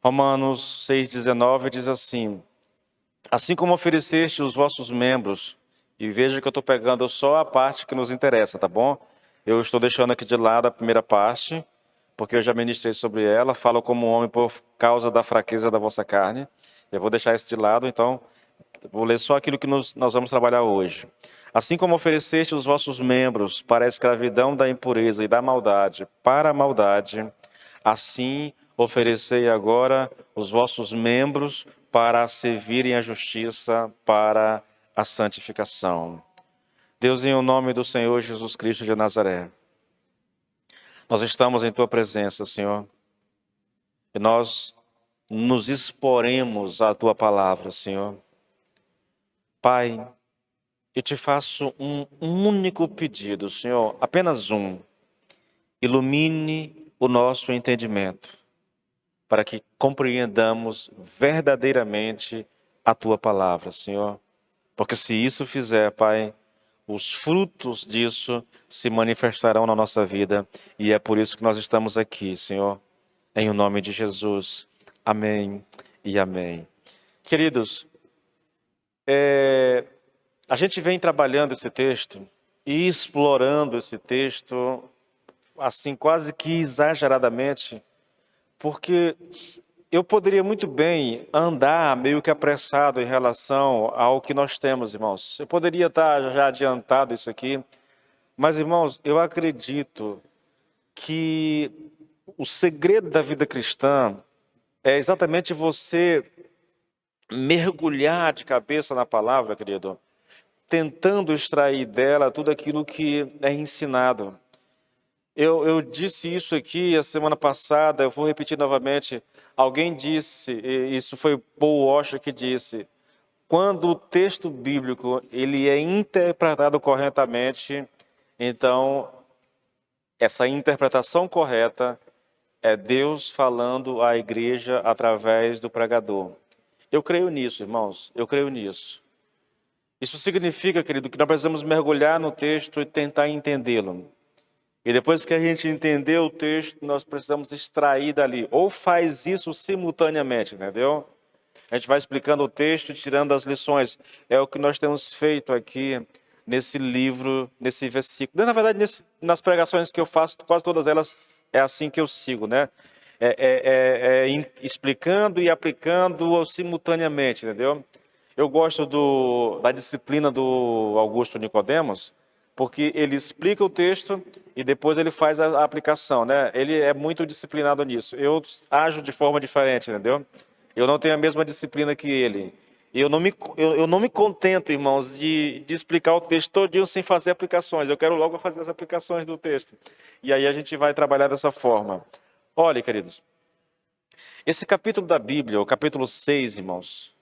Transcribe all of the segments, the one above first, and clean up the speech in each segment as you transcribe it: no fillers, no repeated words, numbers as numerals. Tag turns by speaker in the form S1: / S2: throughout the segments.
S1: Romanos 6,19 diz assim: assim como ofereceste os vossos membros, e veja que eu estou pegando só a parte que nos interessa, tá bom? Eu estou deixando aqui de lado a primeira parte, porque eu já ministrei sobre ela, falo como homem por causa da fraqueza da vossa carne. Eu vou deixar isso de lado, então vou ler só aquilo que nós vamos trabalhar hoje. Assim como ofereceste os vossos membros para a escravidão da impureza e da maldade, para a maldade, assim oferecei agora os vossos membros para servirem à justiça, para a santificação. Deus, em o nome do Senhor Jesus Cristo de Nazaré, nós estamos em Tua presença, Senhor, e nós nos exporemos à Tua palavra, Senhor. Pai, eu te faço um único pedido, Senhor, apenas um. Ilumine o nosso entendimento, para que compreendamos verdadeiramente a Tua palavra, Senhor. Porque se isso fizer, Pai, os frutos disso se manifestarão na nossa vida. E é por isso que nós estamos aqui, Senhor, em o nome de Jesus. Amém e amém. Queridos, a gente vem trabalhando esse texto e explorando esse texto, assim, quase que exageradamente, porque eu poderia muito bem andar meio que apressado em relação ao que nós temos, irmãos. Eu poderia estar já adiantado isso aqui, mas, irmãos, eu acredito que o segredo da vida cristã é exatamente você mergulhar de cabeça na palavra, querido, tentando extrair dela tudo aquilo que é ensinado. Eu disse isso aqui a semana passada, eu vou repetir novamente. Alguém disse, e isso foi Paul Washer que disse, quando o texto bíblico ele é interpretado corretamente, então essa interpretação correta é Deus falando à igreja através do pregador. Eu creio nisso, irmãos, eu creio nisso. Isso significa, querido, que nós precisamos mergulhar no texto e tentar entendê-lo. E depois que a gente entender o texto, nós precisamos extrair dali. Ou faz isso simultaneamente, entendeu? A gente vai explicando o texto e tirando as lições. É o que nós temos feito aqui nesse livro, nesse versículo. Na verdade, nas pregações que eu faço, quase todas elas é assim que eu sigo, né? Explicando e aplicando simultaneamente, entendeu? Eu gosto da disciplina do Augusto Nicodemos, porque ele explica o texto e depois ele faz a aplicação, né? Ele é muito disciplinado nisso. Eu ajo de forma diferente, entendeu? Eu não tenho a mesma disciplina que ele. Eu não me contento, irmãos, de explicar o texto todinho sem fazer aplicações. Eu quero logo fazer as aplicações do texto. E aí a gente vai trabalhar dessa forma. Olha, queridos, esse capítulo da Bíblia, o capítulo 6, irmãos,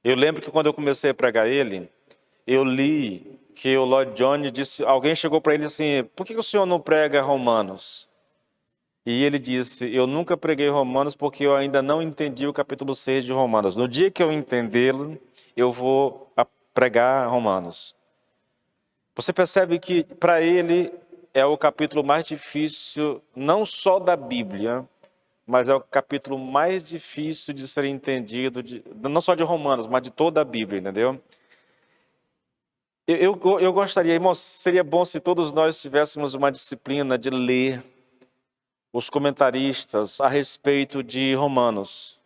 S1: eu lembro que quando eu comecei a pregar ele, eu li que o Lloyd Jones disse, alguém chegou para ele assim, por que o senhor não prega Romanos? E ele disse, eu nunca preguei Romanos porque eu ainda não entendi o capítulo 6 de Romanos. No dia que eu entendê-lo, eu vou pregar Romanos. Você percebe que para ele é o capítulo mais difícil, não só da Bíblia, mas é o capítulo mais difícil de ser entendido, não só de Romanos, mas de toda a Bíblia, entendeu? Eu gostaria, irmãos, seria bom se todos nós tivéssemos uma disciplina de ler os comentaristas a respeito de Romanos.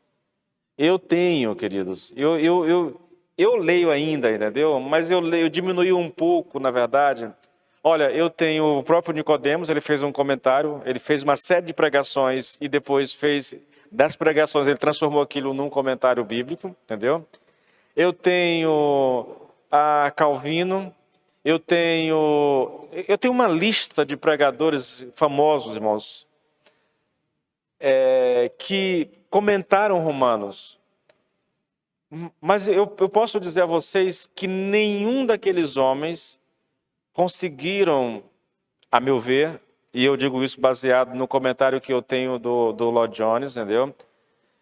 S1: Eu tenho, queridos, eu leio ainda, entendeu? Mas eu diminui um pouco, na verdade. Olha, eu tenho o próprio Nicodemos, ele fez um comentário, ele fez uma série de pregações e depois das pregações, ele transformou aquilo num comentário bíblico, entendeu? Eu tenho a Calvino, eu tenho uma lista de pregadores famosos, irmãos, que comentaram Romanos. Mas eu posso dizer a vocês que nenhum daqueles homens conseguiram, a meu ver, e eu digo isso baseado no comentário que eu tenho do Lloyd Jones, entendeu?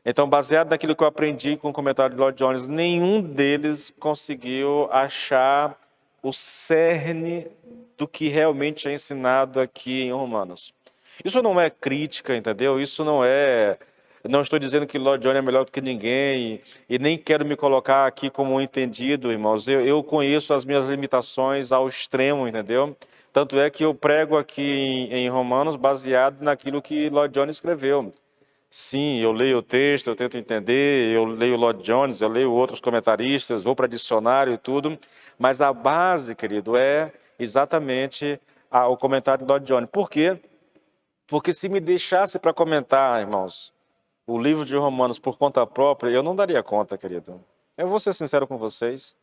S1: Então, baseado naquilo que eu aprendi com o comentário de Lloyd Jones, nenhum deles conseguiu achar o cerne do que realmente é ensinado aqui em Romanos. Isso não é crítica, entendeu? Isso não é Não estou dizendo que Lloyd Jones é melhor do que ninguém e nem quero me colocar aqui como um entendido, irmãos. Eu conheço as minhas limitações ao extremo, entendeu? Tanto é que eu prego aqui em Romanos baseado naquilo que Lloyd Jones escreveu. Sim, eu leio o texto, eu tento entender, eu leio Lloyd Jones, eu leio outros comentaristas, vou para dicionário e tudo, mas a base, querido, é exatamente o comentário de Lloyd Jones. Por quê? Porque se me deixasse para comentar, irmãos, o livro de Romanos por conta própria, eu não daria conta, querido. Eu vou ser sincero com vocês.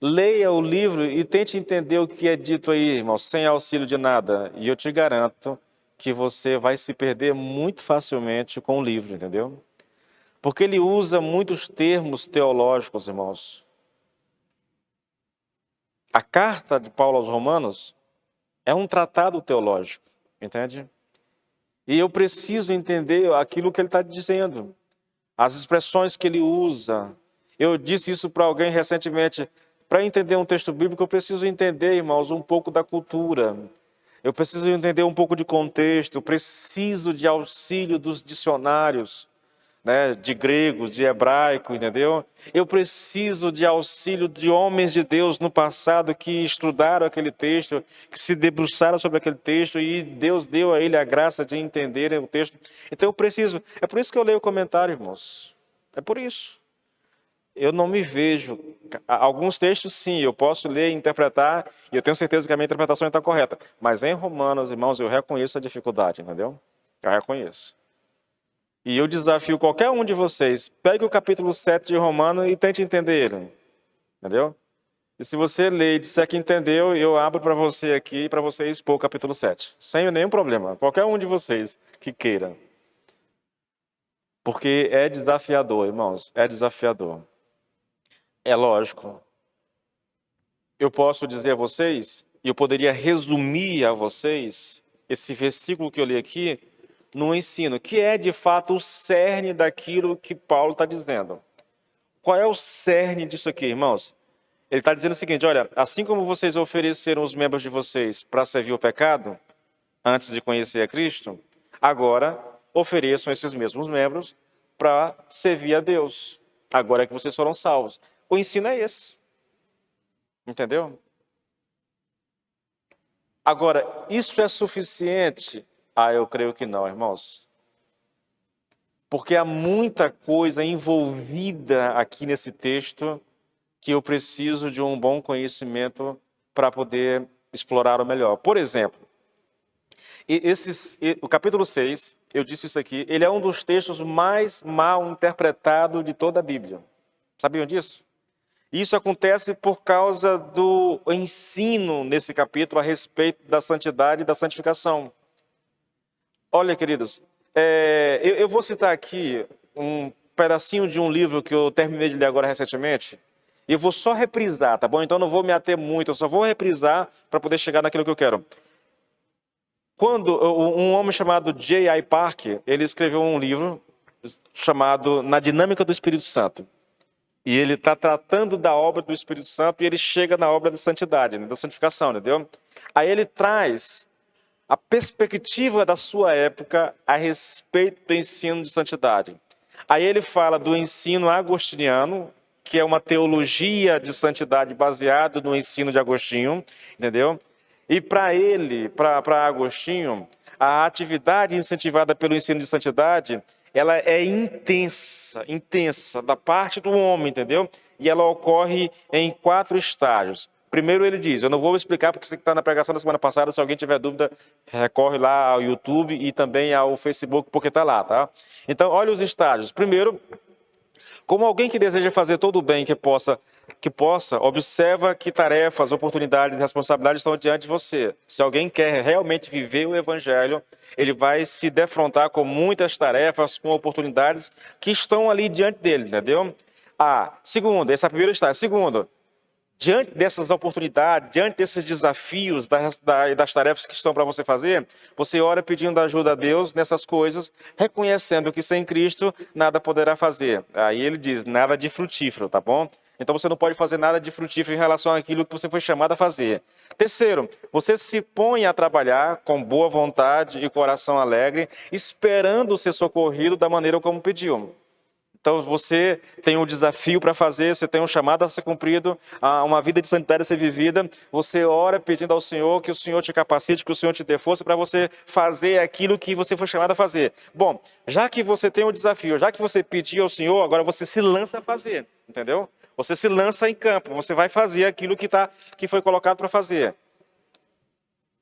S1: Leia o livro e tente entender o que é dito aí, irmãos, sem auxílio de nada. E eu te garanto que você vai se perder muito facilmente com o livro, entendeu? Porque ele usa muitos termos teológicos, irmãos. A carta de Paulo aos Romanos é um tratado teológico, entende? E eu preciso entender aquilo que ele está dizendo, as expressões que ele usa. Eu disse isso para alguém recentemente. Para entender um texto bíblico, eu preciso entender, irmãos, um pouco da cultura. Eu preciso entender um pouco de contexto, eu preciso de auxílio dos dicionários, né, de grego, de hebraico, entendeu? Eu preciso de auxílio de homens de Deus no passado que estudaram aquele texto, que se debruçaram sobre aquele texto e Deus deu a ele a graça de entender o texto. Então eu preciso, é por isso que eu leio o comentário, irmãos. É por isso. Eu não me vejo. Alguns textos, sim, eu posso ler e interpretar, e eu tenho certeza que a minha interpretação está correta. Mas em Romanos, irmãos, eu reconheço a dificuldade, entendeu? Eu reconheço. E eu desafio qualquer um de vocês, pegue o capítulo 7 de Romanos e tente entender ele. Entendeu? E se você ler e disser que entendeu, eu abro para você aqui, para você expor o capítulo 7. Sem nenhum problema. Qualquer um de vocês que queira. Porque é desafiador, irmãos. É desafiador. É lógico. Eu posso dizer a vocês, e eu poderia resumir a vocês, esse versículo que eu li aqui, no ensino, que é de fato o cerne daquilo que Paulo está dizendo. Qual é o cerne disso aqui, irmãos? Ele está dizendo o seguinte, olha, assim como vocês ofereceram os membros de vocês para servir o pecado, antes de conhecer a Cristo, agora ofereçam esses mesmos membros para servir a Deus, agora que vocês foram salvos. O ensino é esse. Entendeu? Agora, isso é suficiente? Eu creio que não, irmãos. Porque há muita coisa envolvida aqui nesse texto que eu preciso de um bom conhecimento para poder explorar o melhor. Por exemplo, o capítulo 6, eu disse isso aqui, ele é um dos textos mais mal interpretados de toda a Bíblia. Sabiam disso? Isso acontece por causa do ensino nesse capítulo a respeito da santidade e da santificação. Olha, queridos, eu vou citar aqui um pedacinho de um livro que eu terminei de ler agora recentemente, e eu vou só reprisar, tá bom? Então não vou me ater muito, eu só vou reprisar para poder chegar naquilo que eu quero. Quando um homem chamado J.I. Packer, ele escreveu um livro chamado Na Dinâmica do Espírito Santo. E ele está tratando da obra do Espírito Santo e ele chega na obra da santidade, da santificação, entendeu? Aí ele traz a perspectiva da sua época a respeito do ensino de santidade. Aí ele fala do ensino agostiniano, que é uma teologia de santidade baseada no ensino de Agostinho, entendeu? E para ele, para Agostinho, a atividade incentivada pelo ensino de santidade, ela é intensa da parte do homem, entendeu? E ela ocorre em 4 estágios. Primeiro ele diz, eu não vou explicar porque você está na pregação da semana passada, se alguém tiver dúvida, recorre lá ao YouTube e também ao Facebook, porque está lá, tá? Então, olha os estágios. Primeiro, como alguém que deseja fazer todo o bem que possa, observa que tarefas, oportunidades e responsabilidades estão diante de você. Se alguém quer realmente viver o Evangelho, ele vai se defrontar com muitas tarefas, com oportunidades que estão ali diante dele, entendeu? Segundo, esse é o primeiro estágio. Segundo, diante dessas oportunidades, diante desses desafios, das tarefas que estão para você fazer, você ora pedindo ajuda a Deus nessas coisas, reconhecendo que sem Cristo nada poderá fazer. Aí ele diz, nada de frutífero, tá bom? Então você não pode fazer nada de frutífero em relação àquilo que você foi chamado a fazer. Terceiro, você se põe a trabalhar com boa vontade e coração alegre, esperando ser socorrido da maneira como pediu. Então você tem um desafio para fazer, você tem um chamado a ser cumprido, uma vida de santidade a ser vivida. Você ora pedindo ao Senhor que o Senhor te capacite, que o Senhor te dê força para você fazer aquilo que você foi chamado a fazer. Bom, já que você tem um desafio, já que você pediu ao Senhor, agora você se lança a fazer, entendeu? Você se lança em campo, você vai fazer aquilo que foi colocado para fazer.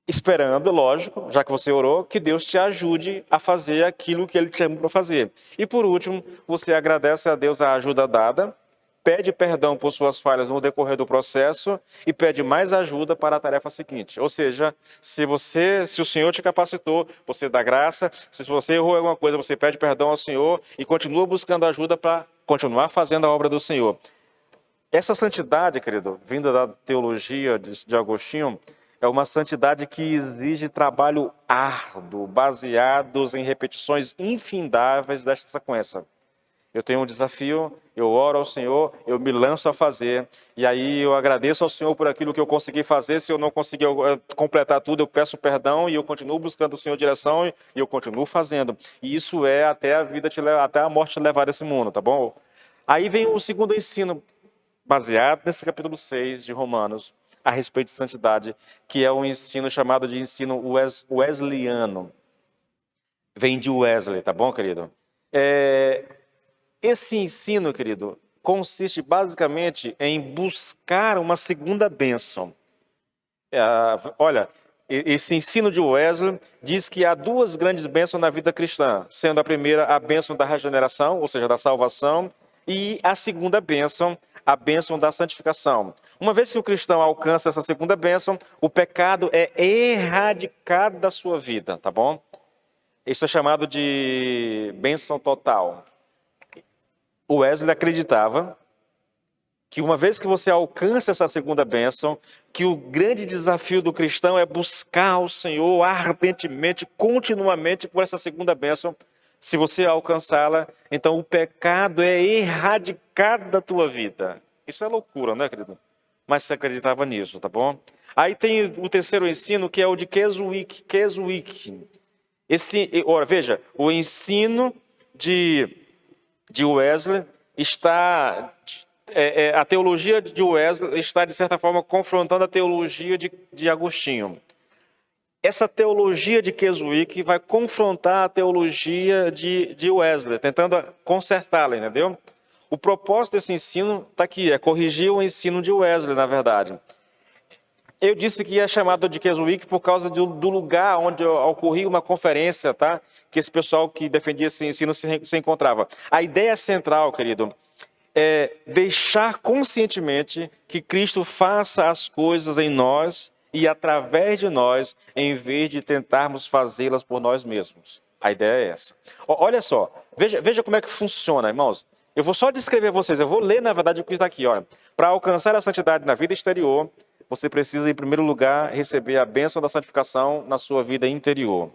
S1: Esperando, lógico, já que você orou, que Deus te ajude a fazer aquilo que Ele te chamou para fazer. E por último, você agradece a Deus a ajuda dada, pede perdão por suas falhas no decorrer do processo e pede mais ajuda para a tarefa seguinte. Ou seja, se o Senhor te capacitou, você dá graça. Se você errou alguma coisa, você pede perdão ao Senhor e continua buscando ajuda para continuar fazendo a obra do Senhor. Essa santidade, querido, vinda da teologia de Agostinho, é uma santidade que exige trabalho árduo, baseados em repetições infindáveis desta sequência. Eu tenho um desafio, eu oro ao Senhor, eu me lanço a fazer, e aí eu agradeço ao Senhor por aquilo que eu consegui fazer. Se eu não conseguir completar tudo, eu peço perdão e eu continuo buscando o Senhor direção e eu continuo fazendo. E isso é até a morte te levar desse mundo, tá bom? Aí vem o segundo ensino, baseado nesse capítulo 6 de Romanos, a respeito de santidade, que é um ensino chamado de ensino wesleyano. Vem de Wesley, tá bom, querido? Esse ensino, querido, consiste basicamente em buscar uma segunda bênção. Olha, esse ensino de Wesley diz que há duas grandes bênçãos na vida cristã, sendo a primeira a bênção da regeneração, ou seja, da salvação, e a segunda bênção, a bênção da santificação. Uma vez que o cristão alcança essa segunda bênção, o pecado é erradicado da sua vida, tá bom? Isso é chamado de bênção total. O Wesley acreditava que uma vez que você alcança essa segunda bênção, que o grande desafio do cristão é buscar o Senhor ardentemente, continuamente por essa segunda bênção. Se você alcançá-la, então o pecado é erradicado da tua vida. Isso é loucura, né, querido? Mas você acreditava nisso, tá bom? Aí tem o terceiro ensino, que é o de Keswick. Veja, o ensino de Wesley está... a teologia de Wesley está, de certa forma, confrontando a teologia de Agostinho. Essa teologia de Keswick vai confrontar a teologia de Wesley, tentando consertá-la, entendeu? O propósito desse ensino está aqui, é corrigir o ensino de Wesley, na verdade. Eu disse que é chamado de Keswick por causa do lugar onde ocorria uma conferência, tá? Que esse pessoal que defendia esse ensino se encontrava. A ideia central, querido, é deixar conscientemente que Cristo faça as coisas em nós e através de nós, em vez de tentarmos fazê-las por nós mesmos. A ideia é essa. Olha só, veja como é que funciona, irmãos. Eu vou só descrever a vocês, eu vou ler, na verdade, o que está aqui. Olha. Para alcançar a santidade na vida exterior, você precisa, em primeiro lugar, receber a bênção da santificação na sua vida interior.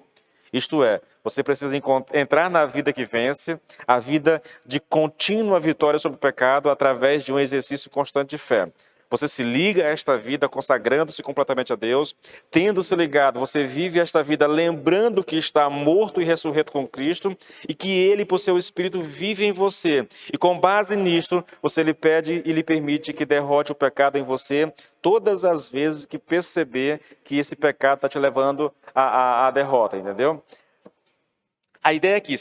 S1: Isto é, você precisa entrar na vida que vence, a vida de contínua vitória sobre o pecado através de um exercício constante de fé. Você se liga a esta vida consagrando-se completamente a Deus. Tendo-se ligado, você vive esta vida lembrando que está morto e ressurreto com Cristo e que Ele, por seu Espírito, vive em você. E com base nisto, você lhe pede e lhe permite que derrote o pecado em você todas as vezes que perceber que esse pecado está te levando à derrota, entendeu? A ideia aqui,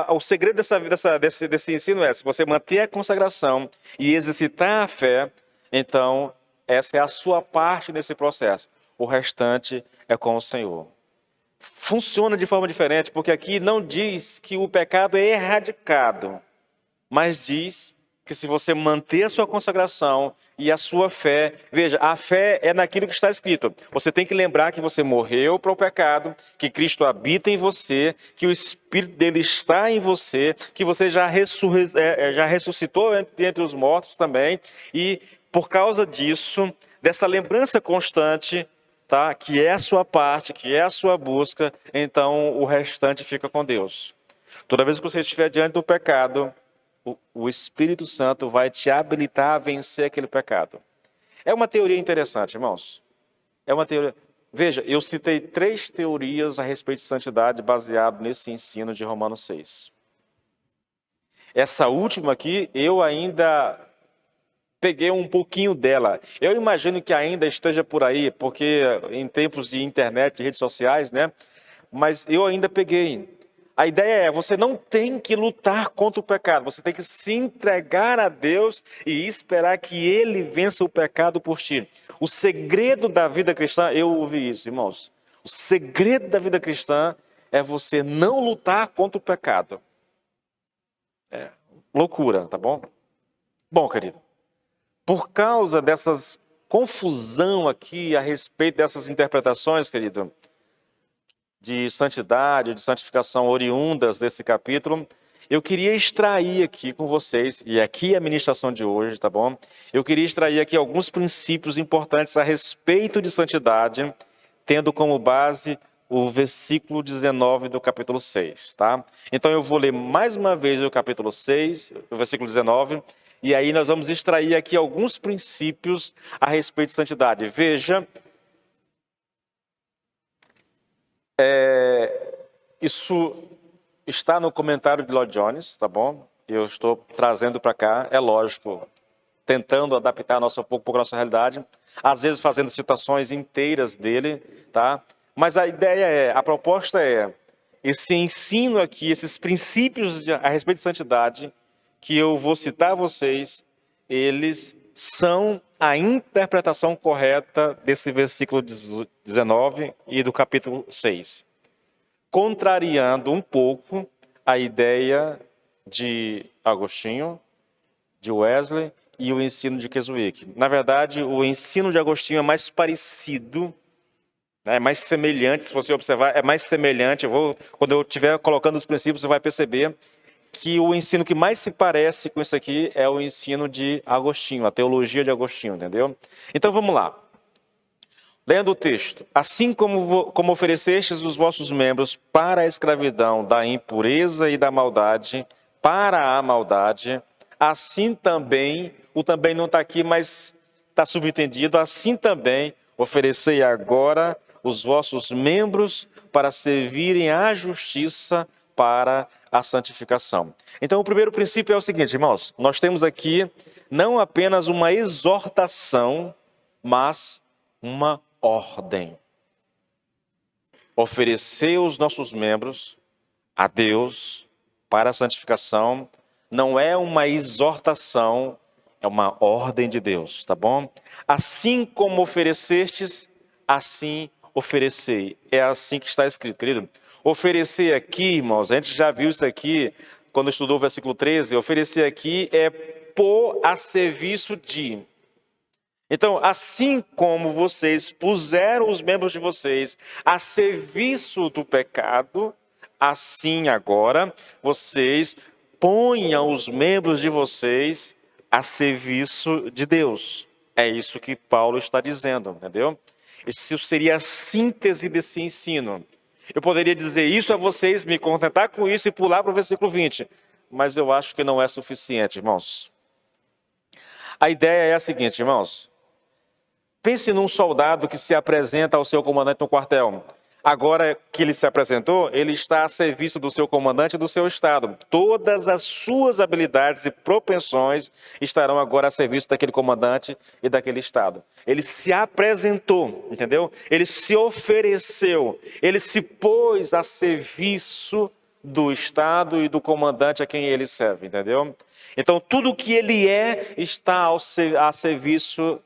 S1: o segredo desse ensino é, se você manter a consagração e exercitar a fé, então essa é a sua parte nesse processo. O restante é com o Senhor. Funciona de forma diferente, porque aqui não diz que o pecado é erradicado, mas diz que se você manter a sua consagração e a sua fé, veja, a fé é naquilo que está escrito. Você tem que lembrar que você morreu para o pecado, que Cristo habita em você, que o Espírito dele está em você, que você já ressuscitou entre os mortos também, e por causa disso, dessa lembrança constante, tá, que é a sua parte, que é a sua busca, então o restante fica com Deus. Toda vez que você estiver diante do pecado, o Espírito Santo vai te habilitar a vencer aquele pecado. É uma teoria interessante, irmãos. É uma teoria. Veja, eu citei 3 teorias a respeito de santidade baseado nesse ensino de Romanos 6. Essa última aqui, eu ainda peguei um pouquinho dela. Eu imagino que ainda esteja por aí, porque em tempos de internet e redes sociais, né? Mas eu ainda peguei. A ideia é, você não tem que lutar contra o pecado, você tem que se entregar a Deus e esperar que Ele vença o pecado por ti. O segredo da vida cristã, eu ouvi isso, irmãos. O segredo da vida cristã é você não lutar contra o pecado. É loucura, tá bom? Bom, querido, por causa dessas confusão aqui a respeito dessas interpretações, querido, de santidade, de santificação oriundas desse capítulo, eu queria extrair aqui com vocês, e aqui é a ministração de hoje, tá bom? Eu queria extrair aqui alguns princípios importantes a respeito de santidade, tendo como base o versículo 19 do capítulo 6, tá? Então eu vou ler mais uma vez o capítulo 6, o versículo 19, e aí nós vamos extrair aqui alguns princípios a respeito de santidade. Veja, isso está no comentário de Lloyd Jones, tá bom? Eu estou trazendo para cá, é lógico, tentando adaptar um pouco a nossa realidade, às vezes fazendo citações inteiras dele, tá? Mas a ideia a proposta é, esse ensino aqui, esses princípios a respeito de santidade, que eu vou citar a vocês, eles são a interpretação correta desse versículo 19 e do capítulo 6. Contrariando um pouco a ideia de Agostinho, de Wesley e o ensino de Keswick. Na verdade, o ensino de Agostinho é mais parecido, é mais semelhante, se você observar, é mais semelhante. Quando eu estiver colocando os princípios, você vai perceber que o ensino que mais se parece com isso aqui é o ensino de Agostinho, a teologia de Agostinho, entendeu? Então vamos lá. Lendo o texto, assim como oferecestes os vossos membros para a escravidão da impureza e da maldade, para a maldade, assim também, o também não está aqui, mas está subentendido, assim também oferecei agora os vossos membros para servirem à justiça para a santificação. Então, o primeiro princípio é o seguinte, irmãos, nós temos aqui não apenas uma exortação, mas uma ordem. Oferecer os nossos membros a Deus para a santificação não é uma exortação, é uma ordem de Deus, tá bom? Assim como oferecestes, assim oferecei. É assim que está escrito, querido. Oferecer aqui, irmãos, a gente já viu isso aqui, quando estudou o versículo 13, oferecer aqui é pôr a serviço de. Então, assim como vocês puseram os membros de vocês a serviço do pecado, assim agora vocês ponham os membros de vocês a serviço de Deus. É isso que Paulo está dizendo, entendeu? Isso seria a síntese desse ensino. Eu poderia dizer isso a vocês, me contentar com isso e pular para o versículo 20. Mas eu acho que não é suficiente, irmãos. A ideia é a seguinte, irmãos. Pense num soldado que se apresenta ao seu comandante no quartel. Agora que ele se apresentou, ele está a serviço do seu comandante e do seu estado. Todas as suas habilidades e propensões estarão agora a serviço daquele comandante e daquele estado. Ele se apresentou, entendeu? Ele se ofereceu, ele se pôs a serviço do estado e do comandante a quem ele serve, entendeu? Então, tudo o que ele está a serviço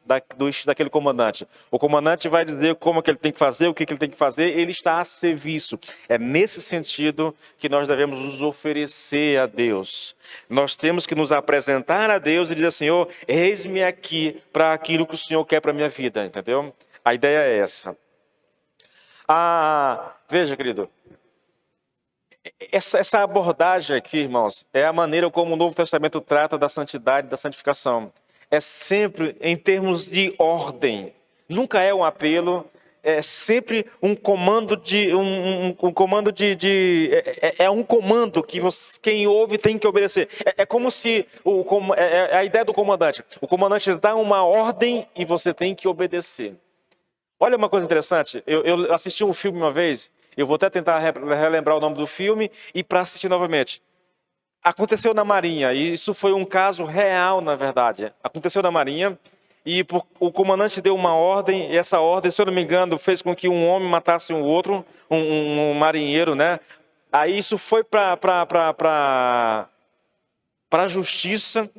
S1: daquele comandante. O comandante vai dizer como que ele tem que fazer, o que ele tem que fazer, ele está a serviço. É nesse sentido que nós devemos nos oferecer a Deus. Nós temos que nos apresentar a Deus e dizer, Senhor, eis-me aqui para aquilo que o Senhor quer para a minha vida, entendeu? A ideia é essa. Veja, querido, essa abordagem aqui, irmãos, é a maneira como o Novo Testamento trata da santidade e da santificação. É sempre em termos de ordem. Nunca é um apelo, é sempre um comando um comando é um comando que quem ouve tem que obedecer. É como se é a ideia do comandante. O comandante dá uma ordem e você tem que obedecer. Olha uma coisa interessante. Eu assisti um filme uma vez. Eu vou até tentar relembrar o nome do filme e para assistir novamente. Aconteceu na Marinha, e isso foi um caso real, na verdade. Aconteceu na Marinha, e o comandante deu uma ordem, e essa ordem, se eu não me engano, fez com que um homem matasse um outro, um marinheiro, né? Aí isso foi para a justiça,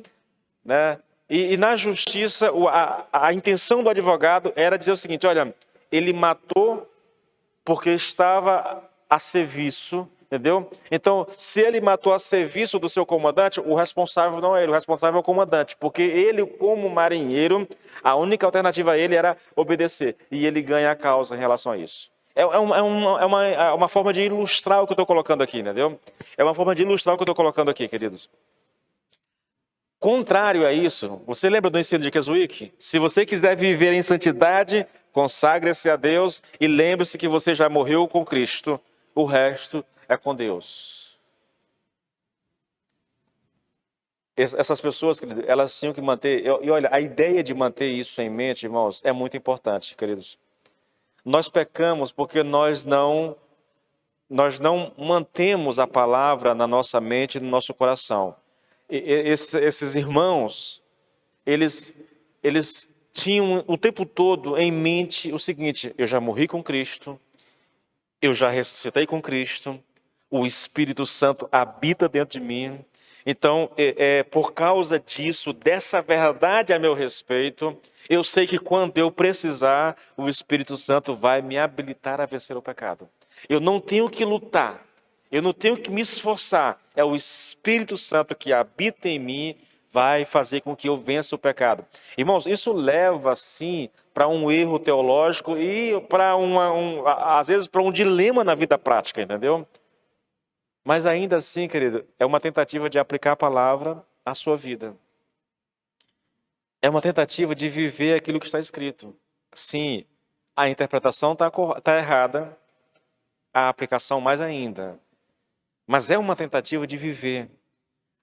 S1: né? E na justiça, a intenção do advogado era dizer o seguinte: olha, ele matou porque estava a serviço, entendeu? Então, se ele matou a serviço do seu comandante, o responsável não é ele, o responsável é o comandante, porque ele, como marinheiro, a única alternativa a ele era obedecer, e ele ganha a causa em relação a isso. É uma forma de ilustrar o que eu estou colocando aqui, entendeu? É uma forma de ilustrar o que eu estou colocando aqui, queridos. Contrário a isso, você lembra do ensino de Keswick? Se você quiser viver em santidade, consagre-se a Deus e lembre-se que você já morreu com Cristo. O resto é com Deus. Essas pessoas, queridos, elas tinham que manter... E olha, a ideia de manter isso em mente, irmãos, é muito importante, queridos. Nós pecamos porque nós não mantemos a palavra na nossa mente e no nosso coração. Esses irmãos, eles tinham o tempo todo em mente o seguinte: eu já morri com Cristo, eu já ressuscitei com Cristo, o Espírito Santo habita dentro de mim. Então, por causa disso, dessa verdade a meu respeito, eu sei que quando eu precisar, o Espírito Santo vai me habilitar a vencer o pecado. Eu não tenho que lutar. Eu não tenho que me esforçar. É o Espírito Santo que habita em mim, vai fazer com que eu vença o pecado. Irmãos, isso leva, sim, para um erro teológico e para às vezes para um dilema na vida prática, entendeu? Mas ainda assim, querido, é uma tentativa de aplicar a palavra à sua vida. É uma tentativa de viver aquilo que está escrito. Sim, a interpretação está errada, a aplicação mais ainda. Mas é uma tentativa de viver.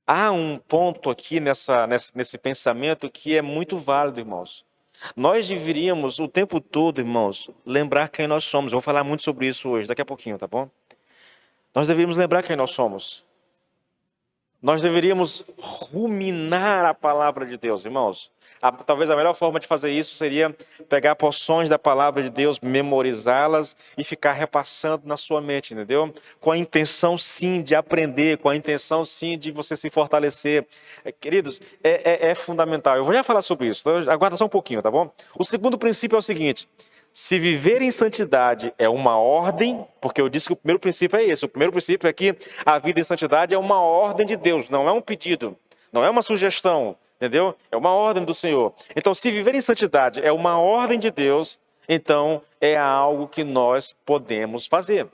S1: Há um ponto aqui nesse pensamento que é muito válido, irmãos. Nós deveríamos o tempo todo, irmãos, lembrar quem nós somos. Eu vou falar muito sobre isso hoje, daqui a pouquinho, tá bom? Nós deveríamos lembrar quem nós somos. Nós deveríamos ruminar a palavra de Deus, irmãos. Talvez a melhor forma de fazer isso seria pegar porções da palavra de Deus, memorizá-las e ficar repassando na sua mente, entendeu? Com a intenção, sim, de aprender, com a intenção, sim, de você se fortalecer. Queridos, é fundamental. Eu vou já falar sobre isso, então aguarda só um pouquinho, tá bom? O segundo princípio é o seguinte: se viver em santidade é uma ordem, porque eu disse que o primeiro princípio é esse. O primeiro princípio é que a vida em santidade é uma ordem de Deus, não é um pedido, não é uma sugestão, entendeu? É uma ordem do Senhor. Então, se viver em santidade é uma ordem de Deus, então é algo que nós podemos fazer.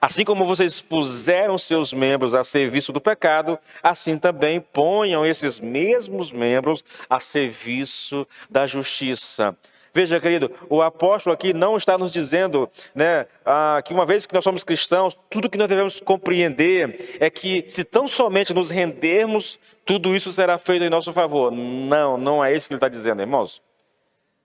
S1: Assim como vocês puseram seus membros a serviço do pecado, assim também ponham esses mesmos membros a serviço da justiça. Veja, querido, o apóstolo aqui não está nos dizendo, né, que uma vez que nós somos cristãos, tudo que nós devemos compreender é que se tão somente nos rendermos, tudo isso será feito em nosso favor. Não, não é isso que ele está dizendo, irmãos.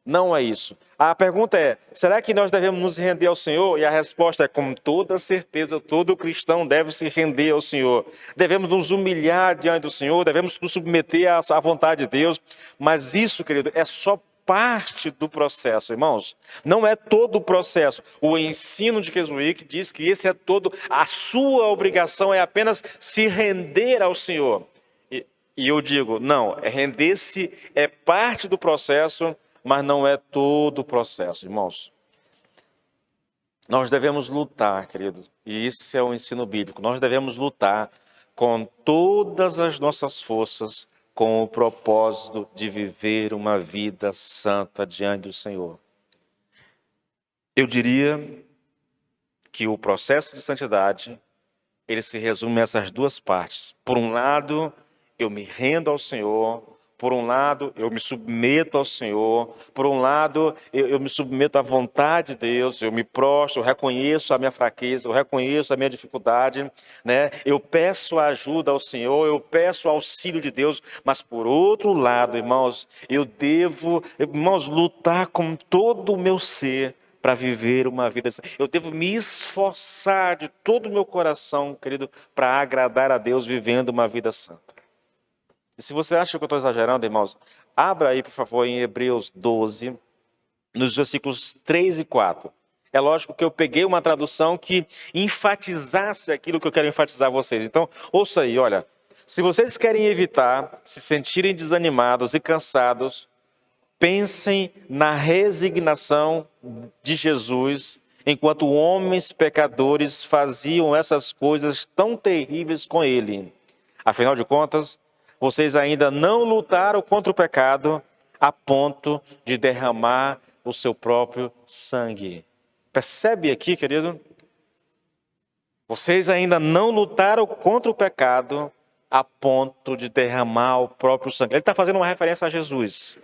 S1: Não é isso. A pergunta é: será que nós devemos nos render ao Senhor? E a resposta é: com toda certeza, todo cristão deve se render ao Senhor. Devemos nos humilhar diante do Senhor, devemos nos submeter à vontade de Deus. Mas isso, querido, é só parte do processo, irmãos. Não é todo o processo. O ensino de Keswick diz que esse é todo. A sua obrigação é apenas se render ao Senhor. E eu digo, não, render-se é parte do processo, mas não é todo o processo, irmãos. Nós devemos lutar, querido, e isso é o ensino bíblico. Nós devemos lutar com todas as nossas forças, com o propósito de viver uma vida santa diante do Senhor. Eu diria que o processo de santidade, ele se resume a essas duas partes. Por um lado, eu me rendo ao Senhor. Por um lado, eu me submeto ao Senhor. Por um lado, eu me submeto à vontade de Deus. Eu me prostro, eu reconheço a minha fraqueza, eu reconheço a minha dificuldade, né? Eu peço ajuda ao Senhor, eu peço auxílio de Deus. Mas por outro lado, irmãos, eu devo, irmãos, lutar com todo o meu ser para viver uma vida. Eu devo me esforçar de todo o meu coração, querido, para agradar a Deus vivendo uma vida santa. E se você acha que eu estou exagerando, irmãos, abra aí, por favor, em Hebreus 12, nos versículos 3 e 4. É lógico que eu peguei uma tradução que enfatizasse aquilo que eu quero enfatizar a vocês. Então, ouça aí, olha. Se vocês querem evitar se sentirem desanimados e cansados, pensem na resignação de Jesus, enquanto homens pecadores faziam essas coisas tão terríveis com ele. Afinal de contas, vocês ainda não lutaram contra o pecado a ponto de derramar o seu próprio sangue. Percebe aqui, querido? Vocês ainda não lutaram contra o pecado a ponto de derramar o próprio sangue. Ele está fazendo uma referência a Jesus.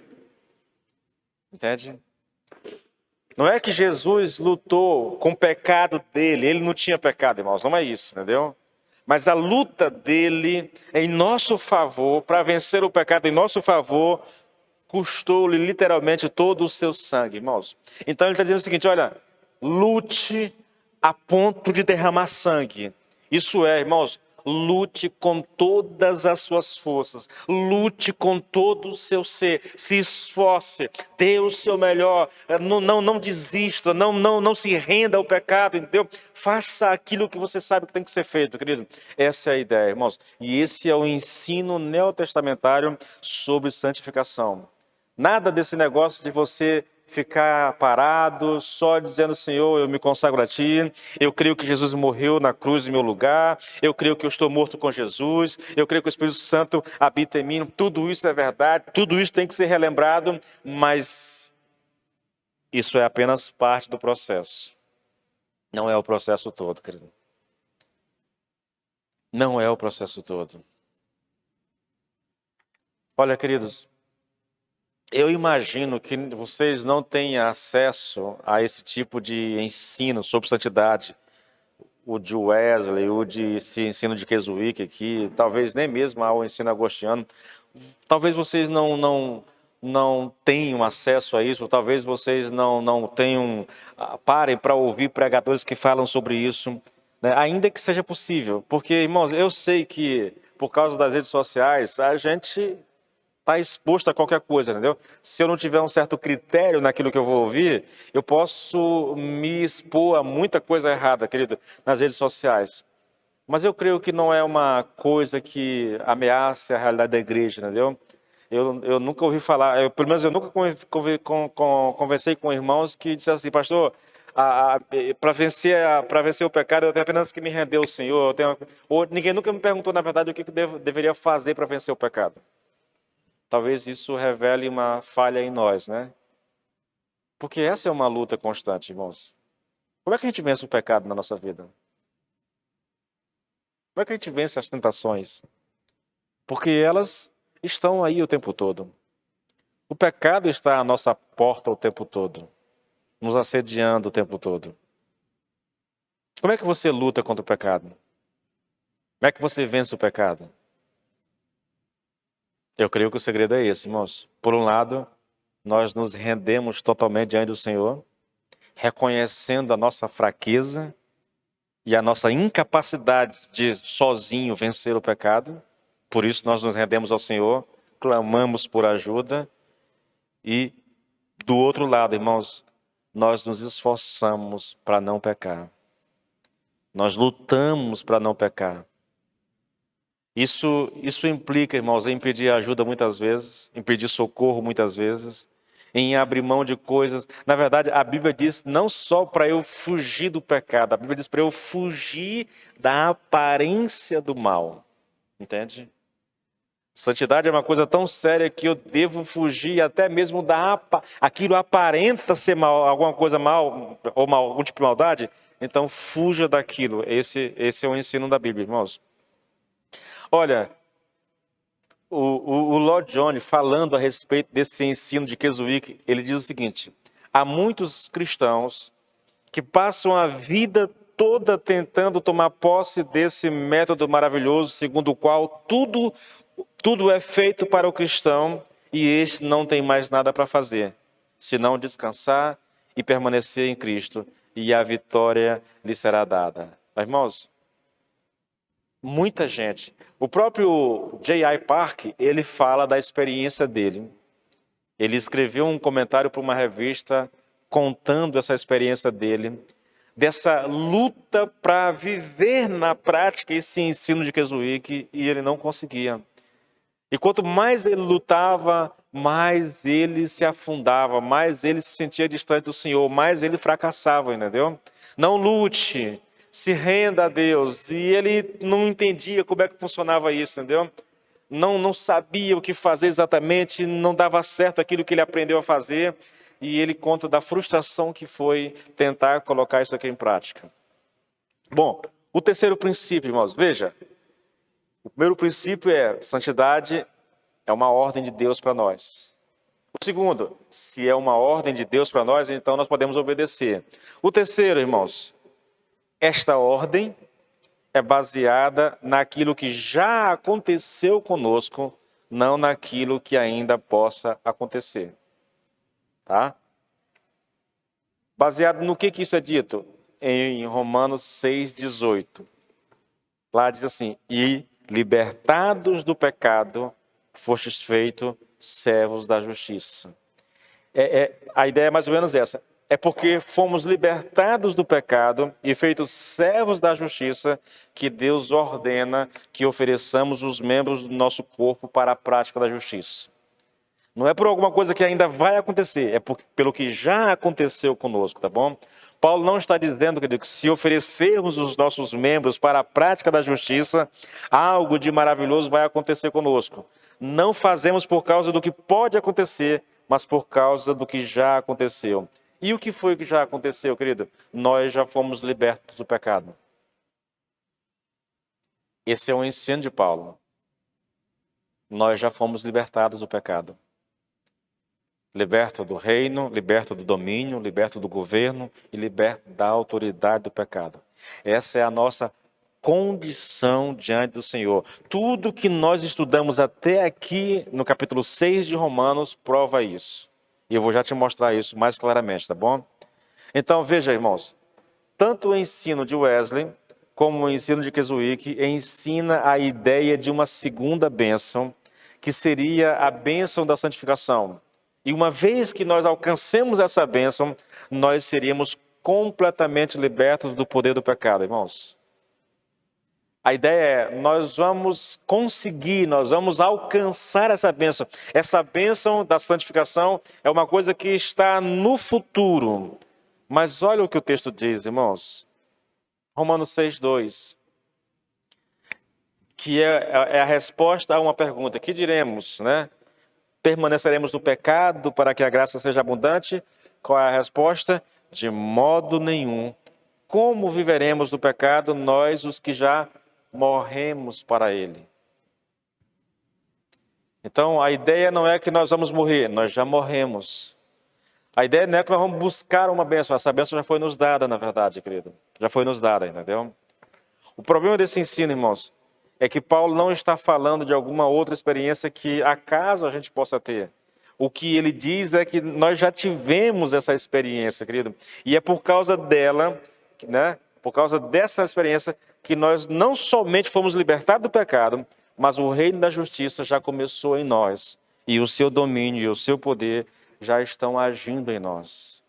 S1: Entende? Não é que Jesus lutou com o pecado dele. Ele não tinha pecado, irmãos. Não é isso, entendeu? Mas a luta dele em nosso favor, para vencer o pecado em nosso favor, custou-lhe literalmente todo o seu sangue, irmãos. Então ele está dizendo o seguinte, olha, lute a ponto de derramar sangue. Isso é, irmãos, lute com todas as suas forças, lute com todo o seu ser, se esforce, dê o seu melhor, não desista, não se renda ao pecado, entendeu? Faça aquilo que você sabe que tem que ser feito, querido. Essa é a ideia, irmãos. E esse é o ensino neotestamentário sobre santificação. Nada desse negócio de você ficar parado, só dizendo, Senhor, eu me consagro a Ti, eu creio que Jesus morreu na cruz em meu lugar, eu creio que eu estou morto com Jesus, eu creio que o Espírito Santo habita em mim, tudo isso é verdade, tudo isso tem que ser relembrado, mas isso é apenas parte do processo. Não é o processo todo, querido. Não é o processo todo. Olha, queridos, eu imagino que vocês não tenham acesso a esse tipo de ensino sobre santidade, o de Wesley, o de esse ensino de Keswick aqui, talvez nem mesmo ao ensino agostiniano. Talvez vocês não tenham acesso a isso, talvez vocês não tenham, parem para ouvir pregadores que falam sobre isso, né? Ainda que seja possível, porque, irmãos, eu sei que por causa das redes sociais, a gente está exposto a qualquer coisa, entendeu? Se eu não tiver um certo critério naquilo que eu vou ouvir, eu posso me expor a muita coisa errada, querido, nas redes sociais. Mas eu creio que não é uma coisa que ameace a realidade da igreja, entendeu? Eu nunca ouvi falar, pelo menos eu nunca conversei com irmãos que disseram assim, pastor, para vencer o pecado, eu tenho apenas que me render ao Senhor. Ou ninguém nunca me perguntou, na verdade, o que eu deveria fazer para vencer o pecado. Talvez isso revele uma falha em nós, né? Porque essa é uma luta constante, irmãos. Como é que a gente vence o pecado na nossa vida? Como é que a gente vence as tentações? Porque elas estão aí o tempo todo. O pecado está à nossa porta o tempo todo, nos assediando o tempo todo. Como é que você luta contra o pecado? Como é que você vence o pecado? Eu creio que o segredo é esse, irmãos. Por um lado, nós nos rendemos totalmente diante do Senhor, reconhecendo a nossa fraqueza e a nossa incapacidade de sozinho vencer o pecado. Por isso nós nos rendemos ao Senhor, clamamos por ajuda e do outro lado, irmãos, nós nos esforçamos para não pecar. Nós lutamos para não pecar. Isso implica, irmãos, em pedir ajuda muitas vezes, em pedir socorro muitas vezes, em abrir mão de coisas. Na verdade, a Bíblia diz não só para eu fugir do pecado, a Bíblia diz para eu fugir da aparência do mal. Entende? Santidade é uma coisa tão séria que eu devo fugir até mesmo aquilo aparenta ser mal, alguma coisa mal, ou algum tipo de maldade, então fuja daquilo. Esse é o ensino da Bíblia, irmãos. Olha, o Lloyd Jones, falando a respeito desse ensino de Keswick, ele diz o seguinte: há muitos cristãos que passam a vida toda tentando tomar posse desse método maravilhoso, segundo o qual tudo é feito para o cristão, e este não tem mais nada para fazer, senão descansar e permanecer em Cristo, e a vitória lhe será dada. Mas, irmãos, muita gente. O próprio J.I. Park, ele fala da experiência dele. Ele escreveu um comentário para uma revista contando essa experiência dele, dessa luta para viver na prática esse ensino de Keswick, e ele não conseguia. E quanto mais ele lutava, mais ele se afundava, mais ele se sentia distante do Senhor, mais ele fracassava, entendeu? Não lute, se renda a Deus. E ele não entendia como é que funcionava isso, entendeu? Não sabia o que fazer exatamente, não dava certo aquilo que ele aprendeu a fazer. E ele conta da frustração que foi tentar colocar isso aqui em prática. Bom, o terceiro princípio, irmãos, veja. O primeiro princípio é: santidade é uma ordem de Deus para nós. O segundo, se é uma ordem de Deus para nós, então nós podemos obedecer. O terceiro, irmãos, esta ordem é baseada naquilo que já aconteceu conosco, não naquilo que ainda possa acontecer. Tá? Baseado no que isso é dito? Em Romanos 6,18. Lá diz assim: e libertados do pecado, fostes feitos servos da justiça. A ideia é mais ou menos essa. É porque fomos libertados do pecado e feitos servos da justiça que Deus ordena que ofereçamos os membros do nosso corpo para a prática da justiça. Não é por alguma coisa que ainda vai acontecer, é pelo que já aconteceu conosco, tá bom? Paulo não está dizendo, querido, que se oferecermos os nossos membros para a prática da justiça, algo de maravilhoso vai acontecer conosco. Não fazemos por causa do que pode acontecer, mas por causa do que já aconteceu. E o que foi que já aconteceu, querido? Nós já fomos libertos do pecado. Esse é o ensino de Paulo. Nós já fomos libertados do pecado. Liberto do reino, liberto do domínio, liberto do governo e liberto da autoridade do pecado. Essa é a nossa condição diante do Senhor. Tudo que nós estudamos até aqui no capítulo 6 de Romanos prova isso. E eu vou já te mostrar isso mais claramente, tá bom? Então veja, irmãos, tanto o ensino de Wesley como o ensino de Keswick ensina a ideia de uma segunda bênção, que seria a bênção da santificação. E uma vez que nós alcancemos essa bênção, nós seríamos completamente libertos do poder do pecado, irmãos. A ideia é: nós vamos conseguir, nós vamos alcançar essa bênção. Essa bênção da santificação é uma coisa que está no futuro. Mas olha o que o texto diz, irmãos. Romanos 6,2. Que é a resposta a uma pergunta. Que diremos, né? Permaneceremos no pecado para que a graça seja abundante? Qual é a resposta? De modo nenhum. Como viveremos no pecado, nós, os que já morremos para ele? Então, a ideia não é que nós vamos morrer, nós já morremos. A ideia não é que nós vamos buscar uma bênção, essa bênção já foi nos dada, na verdade, querido. Já foi nos dada, entendeu? O problema desse ensino, irmãos, é que Paulo não está falando de alguma outra experiência que acaso a gente possa ter. O que ele diz é que nós já tivemos essa experiência, querido. E é por causa dela, né, por causa dessa experiência, que nós não somente fomos libertados do pecado, mas o reino da justiça já começou em nós. E o seu domínio e o seu poder já estão agindo em nós.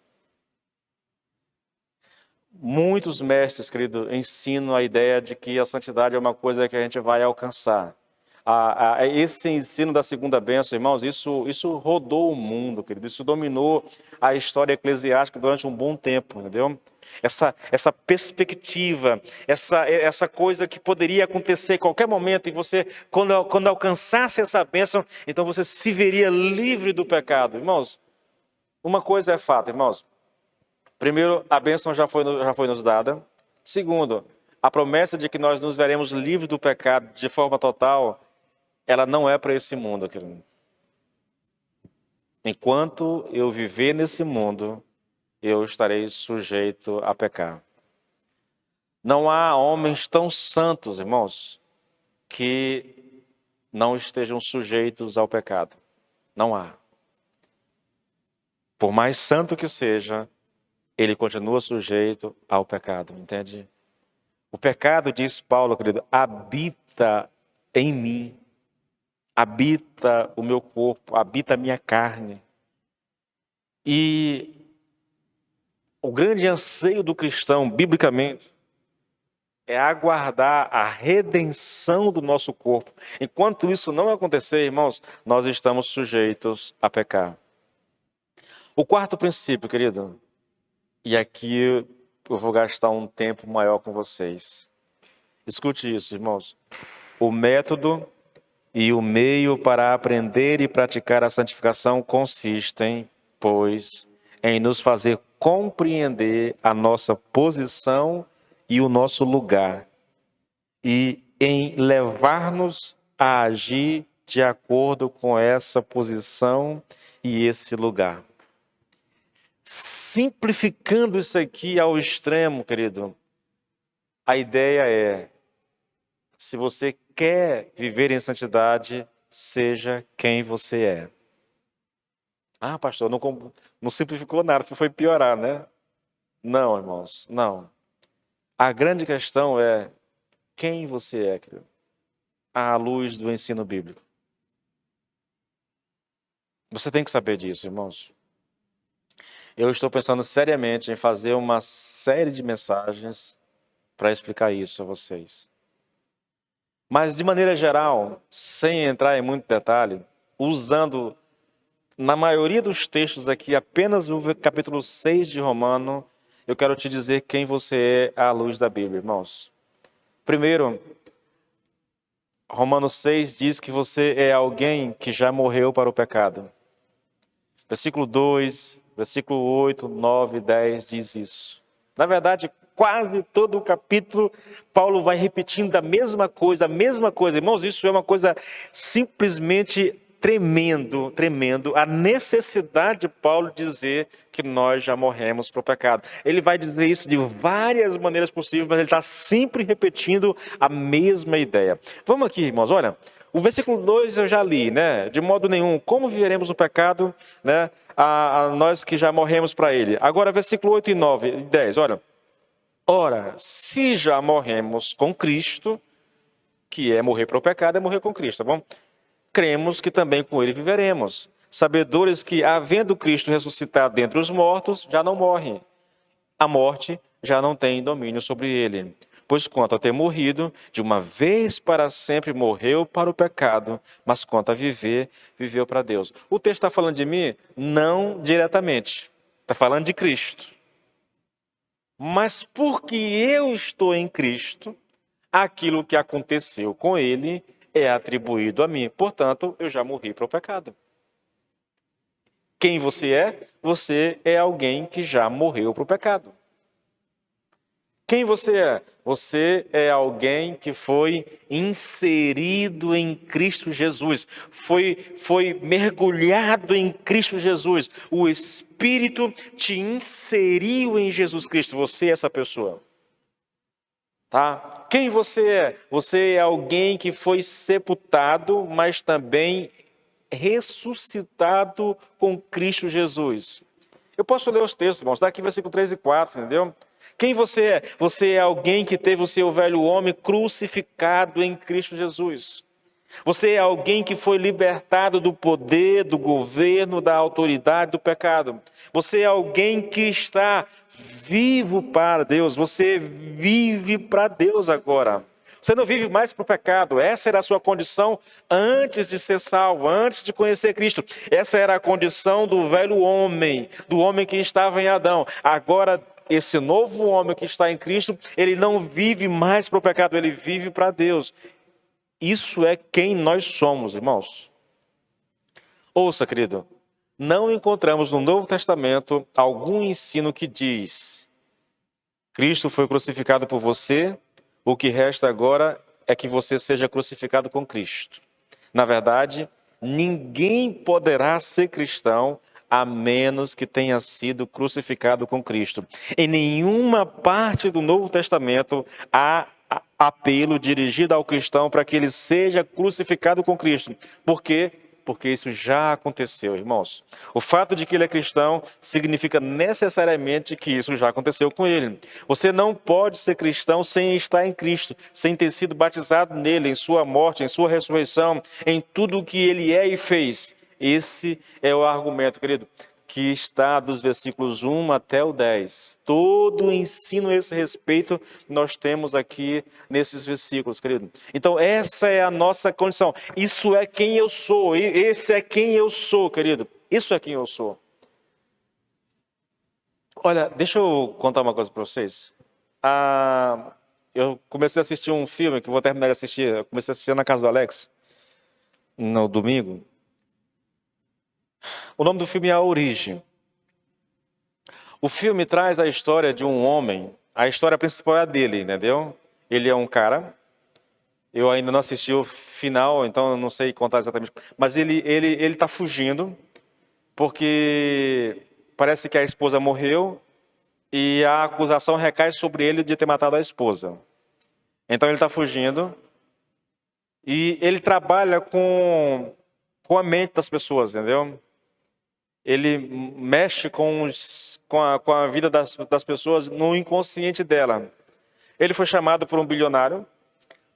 S1: Muitos mestres, querido, ensinam a ideia de que a santidade é uma coisa que a gente vai alcançar. Esse ensino da segunda bênção, irmãos, isso rodou o mundo, querido. Isso dominou a história eclesiástica durante um bom tempo, entendeu? Essa perspectiva, essa coisa que poderia acontecer em qualquer momento, e você, quando alcançasse essa bênção, então você se veria livre do pecado. Irmãos, uma coisa é fato, irmãos. Primeiro, a bênção já foi nos dada. Segundo, a promessa de que nós nos veremos livres do pecado de forma total ela não é para esse mundo, querido. Enquanto eu viver nesse mundo, eu estarei sujeito a pecar. Não há homens tão santos, irmãos, que não estejam sujeitos ao pecado. Não há. Por mais santo que seja, ele continua sujeito ao pecado, entende? O pecado, diz Paulo, querido, habita em mim, habita o meu corpo, habita a minha carne. E o grande anseio do cristão, biblicamente, é aguardar a redenção do nosso corpo. Enquanto isso não acontecer, irmãos, nós estamos sujeitos a pecar. O quarto princípio, querido, e aqui eu vou gastar um tempo maior com vocês. Escute isso, irmãos. O método e o meio para aprender e praticar a santificação consistem, pois, em nos fazer compreender a nossa posição e o nosso lugar, e em levar-nos a agir de acordo com essa posição e esse lugar. Simplificando isso aqui ao extremo, querido, a ideia é: se você quer viver em santidade, seja quem você é. Ah, pastor, não simplificou nada, foi piorar, né? Não, irmãos, não. A grande questão é quem você é, querido, à luz do ensino bíblico. Você tem que saber disso, irmãos. Eu estou pensando seriamente em fazer uma série de mensagens para explicar isso a vocês. Mas, de maneira geral, sem entrar em muito detalhe, usando, na maioria dos textos aqui, apenas o capítulo 6 de Romano, eu quero te dizer quem você é à luz da Bíblia, irmãos. Primeiro, Romanos 6 diz que você é alguém que já morreu para o pecado. Versículo 2, versículo 8, 9 e 10 diz isso. Na verdade, quase todo o capítulo, Paulo vai repetindo a mesma coisa. Irmãos, isso é uma coisa simplesmente tremendo, a necessidade de Paulo dizer que nós já morremos para o pecado. Ele vai dizer isso de várias maneiras possíveis, mas ele está sempre repetindo a mesma ideia. Vamos aqui, irmãos, olha, o versículo 2 eu já li, né? De modo nenhum, como viveremos o pecado, né? A nós que já morremos para ele. Agora, versículo 8 e 9 e 10, olha. Ora, se já morremos com Cristo, que é morrer para o pecado, é morrer com Cristo, tá bom? Cremos que também com ele viveremos, sabedores que, havendo Cristo ressuscitado dentre os mortos, já não morre. A morte já não tem domínio sobre ele. Pois quanto a ter morrido, de uma vez para sempre morreu para o pecado, mas quanto a viver, viveu para Deus. O texto está falando de mim? Não diretamente. Está falando de Cristo. Mas porque eu estou em Cristo, aquilo que aconteceu com ele é atribuído a mim. Portanto, eu já morri para o pecado. Quem você é? Você é alguém que já morreu para o pecado. Quem você é? Você é alguém que foi inserido em Cristo Jesus. Foi mergulhado em Cristo Jesus. O Espírito te inseriu em Jesus Cristo. Você é essa pessoa. Tá? Quem você é? Você é alguém que foi sepultado, mas também ressuscitado com Cristo Jesus. Eu posso ler os textos, irmãos. Está aqui versículo 3 e 4, entendeu? Quem você é? Você é alguém que teve o seu velho homem crucificado em Cristo Jesus. Você é alguém que foi libertado do poder, do governo, da autoridade, do pecado. Você é alguém que está vivo para Deus. Você vive para Deus agora. Você não vive mais para o pecado. Essa era a sua condição antes de ser salvo, antes de conhecer Cristo. Essa era a condição do velho homem, do homem que estava em Adão. Agora, esse novo homem que está em Cristo, ele não vive mais para o pecado, ele vive para Deus. Isso é quem nós somos, irmãos. Ouça, querido, não encontramos no Novo Testamento algum ensino que diz: Cristo foi crucificado por você, o que resta agora é que você seja crucificado com Cristo. Na verdade, ninguém poderá ser cristão a menos que tenha sido crucificado com Cristo. Em nenhuma parte do Novo Testamento há apelo dirigido ao cristão para que ele seja crucificado com Cristo. Por quê? Porque isso já aconteceu, irmãos. O fato de que ele é cristão significa necessariamente que isso já aconteceu com ele. Você não pode ser cristão sem estar em Cristo, sem ter sido batizado nele, em sua morte, em sua ressurreição, em tudo o que ele é e fez. Esse é o argumento, querido, que está dos versículos 1 até o 10. Todo o ensino a esse respeito nós temos aqui nesses versículos, querido. Então, essa é a nossa condição. Isso é quem eu sou. Esse é quem eu sou, querido. Isso é quem eu sou. Olha, deixa eu contar uma coisa para vocês. Eu comecei a assistir um filme que eu vou terminar de assistir. Eu comecei a assistir na casa do Alex, no domingo. O nome do filme é A Origem. O filme traz a história de um homem, a história principal é a dele, entendeu? Ele é um cara, eu ainda não assisti o final, então eu não sei contar exatamente, mas ele está fugindo, porque parece que a esposa morreu e a acusação recai sobre ele de ter matado a esposa. Então ele está fugindo e ele trabalha com a mente das pessoas, entendeu? Ele mexe com a vida das pessoas no inconsciente dela. Ele foi chamado por um bilionário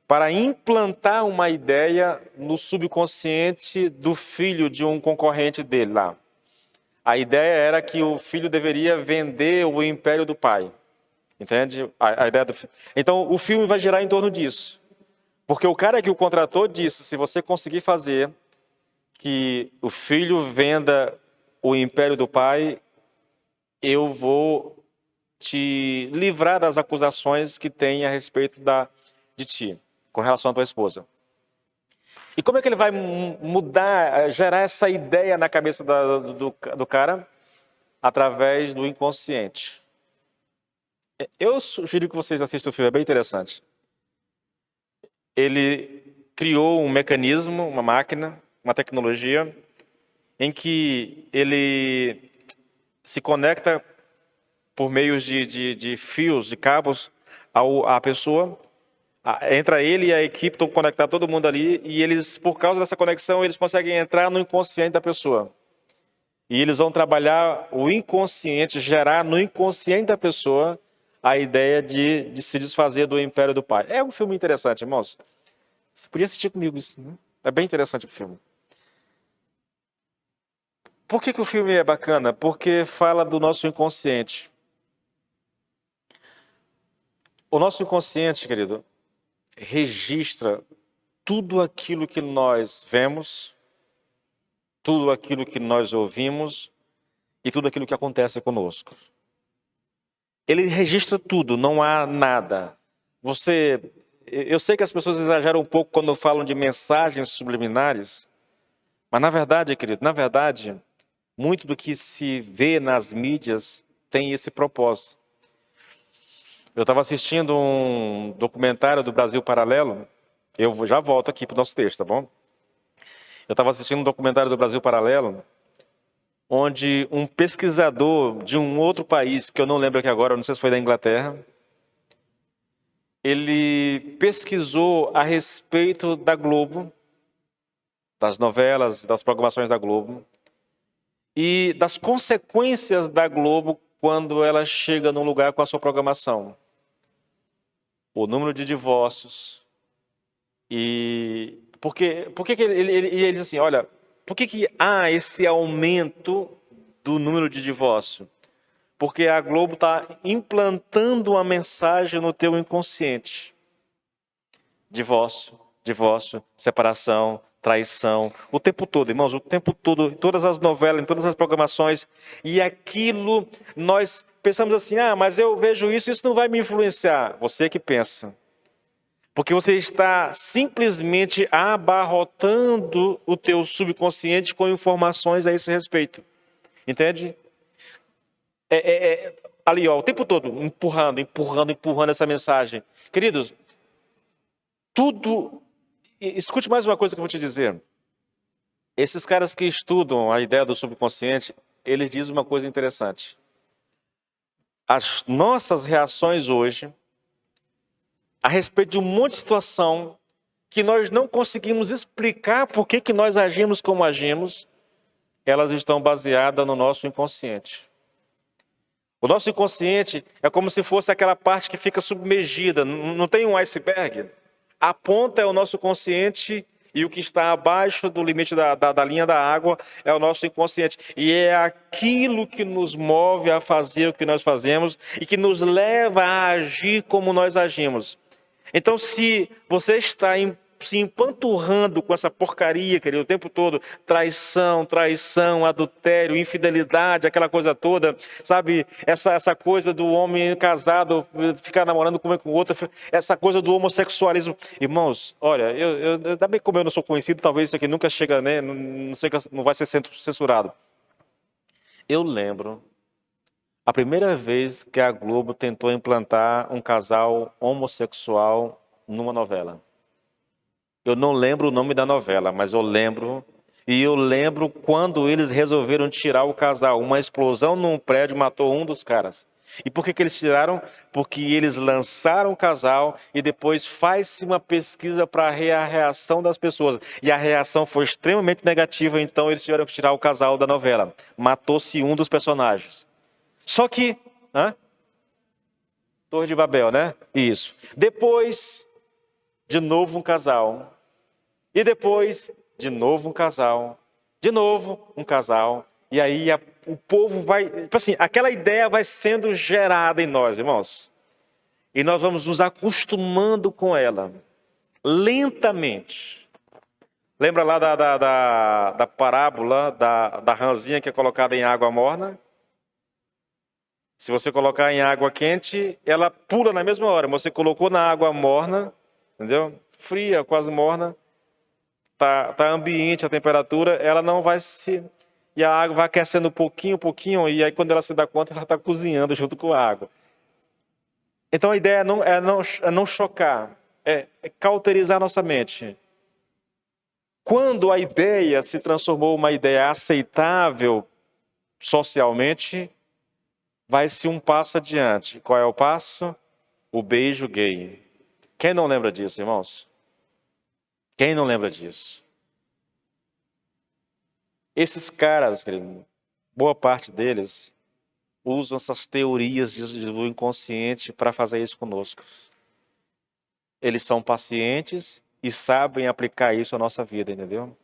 S1: para implantar uma ideia no subconsciente do filho de um concorrente dele lá. A ideia era que o filho deveria vender o império do pai. Entende? A ideia Então, o filme vai girar em torno disso. Porque o cara que o contratou disse, se você conseguir fazer que o filho venda o império do pai, eu vou te livrar das acusações que tem a respeito de ti, com relação à tua esposa. E como é que ele vai mudar, gerar essa ideia na cabeça do cara? Através do inconsciente. Eu sugiro que vocês assistam o filme, é bem interessante. Ele criou um mecanismo, uma máquina, uma tecnologia, em que ele se conecta por meio de fios, de cabos, à pessoa. Entra ele e a equipe, estão conectar todo mundo ali, e eles, por causa dessa conexão, eles conseguem entrar no inconsciente da pessoa. E eles vão trabalhar o inconsciente, gerar no inconsciente da pessoa a ideia de se desfazer do império do pai. É um filme interessante, irmãos. Você podia assistir comigo isso, né? É bem interessante o filme. Por que o filme é bacana? Porque fala do nosso inconsciente. O nosso inconsciente, querido, registra tudo aquilo que nós vemos, tudo aquilo que nós ouvimos e tudo aquilo que acontece conosco. Ele registra tudo, não há nada. Eu sei que as pessoas exageram um pouco quando falam de mensagens subliminares, mas na verdade, querido, muito do que se vê nas mídias tem esse propósito. Eu estava assistindo um documentário do Brasil Paralelo, eu já volto aqui para o nosso texto, tá bom? Eu estava assistindo um documentário do Brasil Paralelo, onde um pesquisador de um outro país, que eu não lembro aqui agora, não sei se foi da Inglaterra, ele pesquisou a respeito da Globo, das novelas, das programações da Globo, e das consequências da Globo quando ela chega num lugar com a sua programação. O número de divórcios. E por que ele diz assim, olha, por que há esse aumento do número de divórcio? Porque a Globo está implantando uma mensagem no teu inconsciente. Divórcio, separação, traição, o tempo todo, irmãos, o tempo todo, em todas as novelas, em todas as programações, e aquilo, nós pensamos assim, mas eu vejo isso não vai me influenciar. Você que pensa. Porque você está simplesmente abarrotando o teu subconsciente com informações a esse respeito. Entende? Ali, o tempo todo, empurrando essa mensagem. Queridos, tudo Escute mais uma coisa que eu vou te dizer. Esses caras que estudam a ideia do subconsciente, eles dizem uma coisa interessante. As nossas reações hoje, a respeito de um monte de situação que nós não conseguimos explicar por que nós agimos como agimos, elas estão baseadas no nosso inconsciente. O nosso inconsciente é como se fosse aquela parte que fica submergida, não tem um iceberg. A ponta é o nosso consciente e o que está abaixo do limite da linha da água é o nosso inconsciente. E é aquilo que nos move a fazer o que nós fazemos e que nos leva a agir como nós agimos. Então, se você está se empanturrando com essa porcaria, querido, o tempo todo, traição, adultério, infidelidade, aquela coisa toda, sabe, essa coisa do homem casado ficar namorando com o outro, essa coisa do homossexualismo. Irmãos, olha, ainda bem como eu não sou conhecido, talvez isso aqui nunca chega, né, não vai ser censurado. Eu lembro a primeira vez que a Globo tentou implantar um casal homossexual numa novela. Eu não lembro o nome da novela, mas eu lembro. E eu lembro quando eles resolveram tirar o casal. Uma explosão num prédio matou um dos caras. E por que eles tiraram? Porque eles lançaram o casal e depois faz-se uma pesquisa para a reação das pessoas. E a reação foi extremamente negativa, então eles tiveram que tirar o casal da novela. Matou-se um dos personagens. Só que... Torre de Babel, né? Isso. Depois, de novo um casal. E depois, de novo um casal. De novo um casal. E aí o povo vai... Tipo assim, aquela ideia vai sendo gerada em nós, irmãos. E nós vamos nos acostumando com ela. Lentamente. Lembra lá da parábola da rãzinha que é colocada em água morna? Se você colocar em água quente, ela pula na mesma hora. Você colocou na água morna, entendeu? Fria, quase morna. Tá ambiente a temperatura, ela não vai se... E a água vai aquecendo pouquinho, e aí quando ela se dá conta, ela está cozinhando junto com a água. Então a ideia é não chocar, é cauterizar nossa mente. Quando a ideia se transformou uma ideia aceitável socialmente, vai-se um passo adiante. Qual é o passo? O beijo gay. Quem não lembra disso, irmãos? Quem não lembra disso? Esses caras, querido, boa parte deles, usam essas teorias do inconsciente para fazer isso conosco. Eles são pacientes e sabem aplicar isso à nossa vida, entendeu?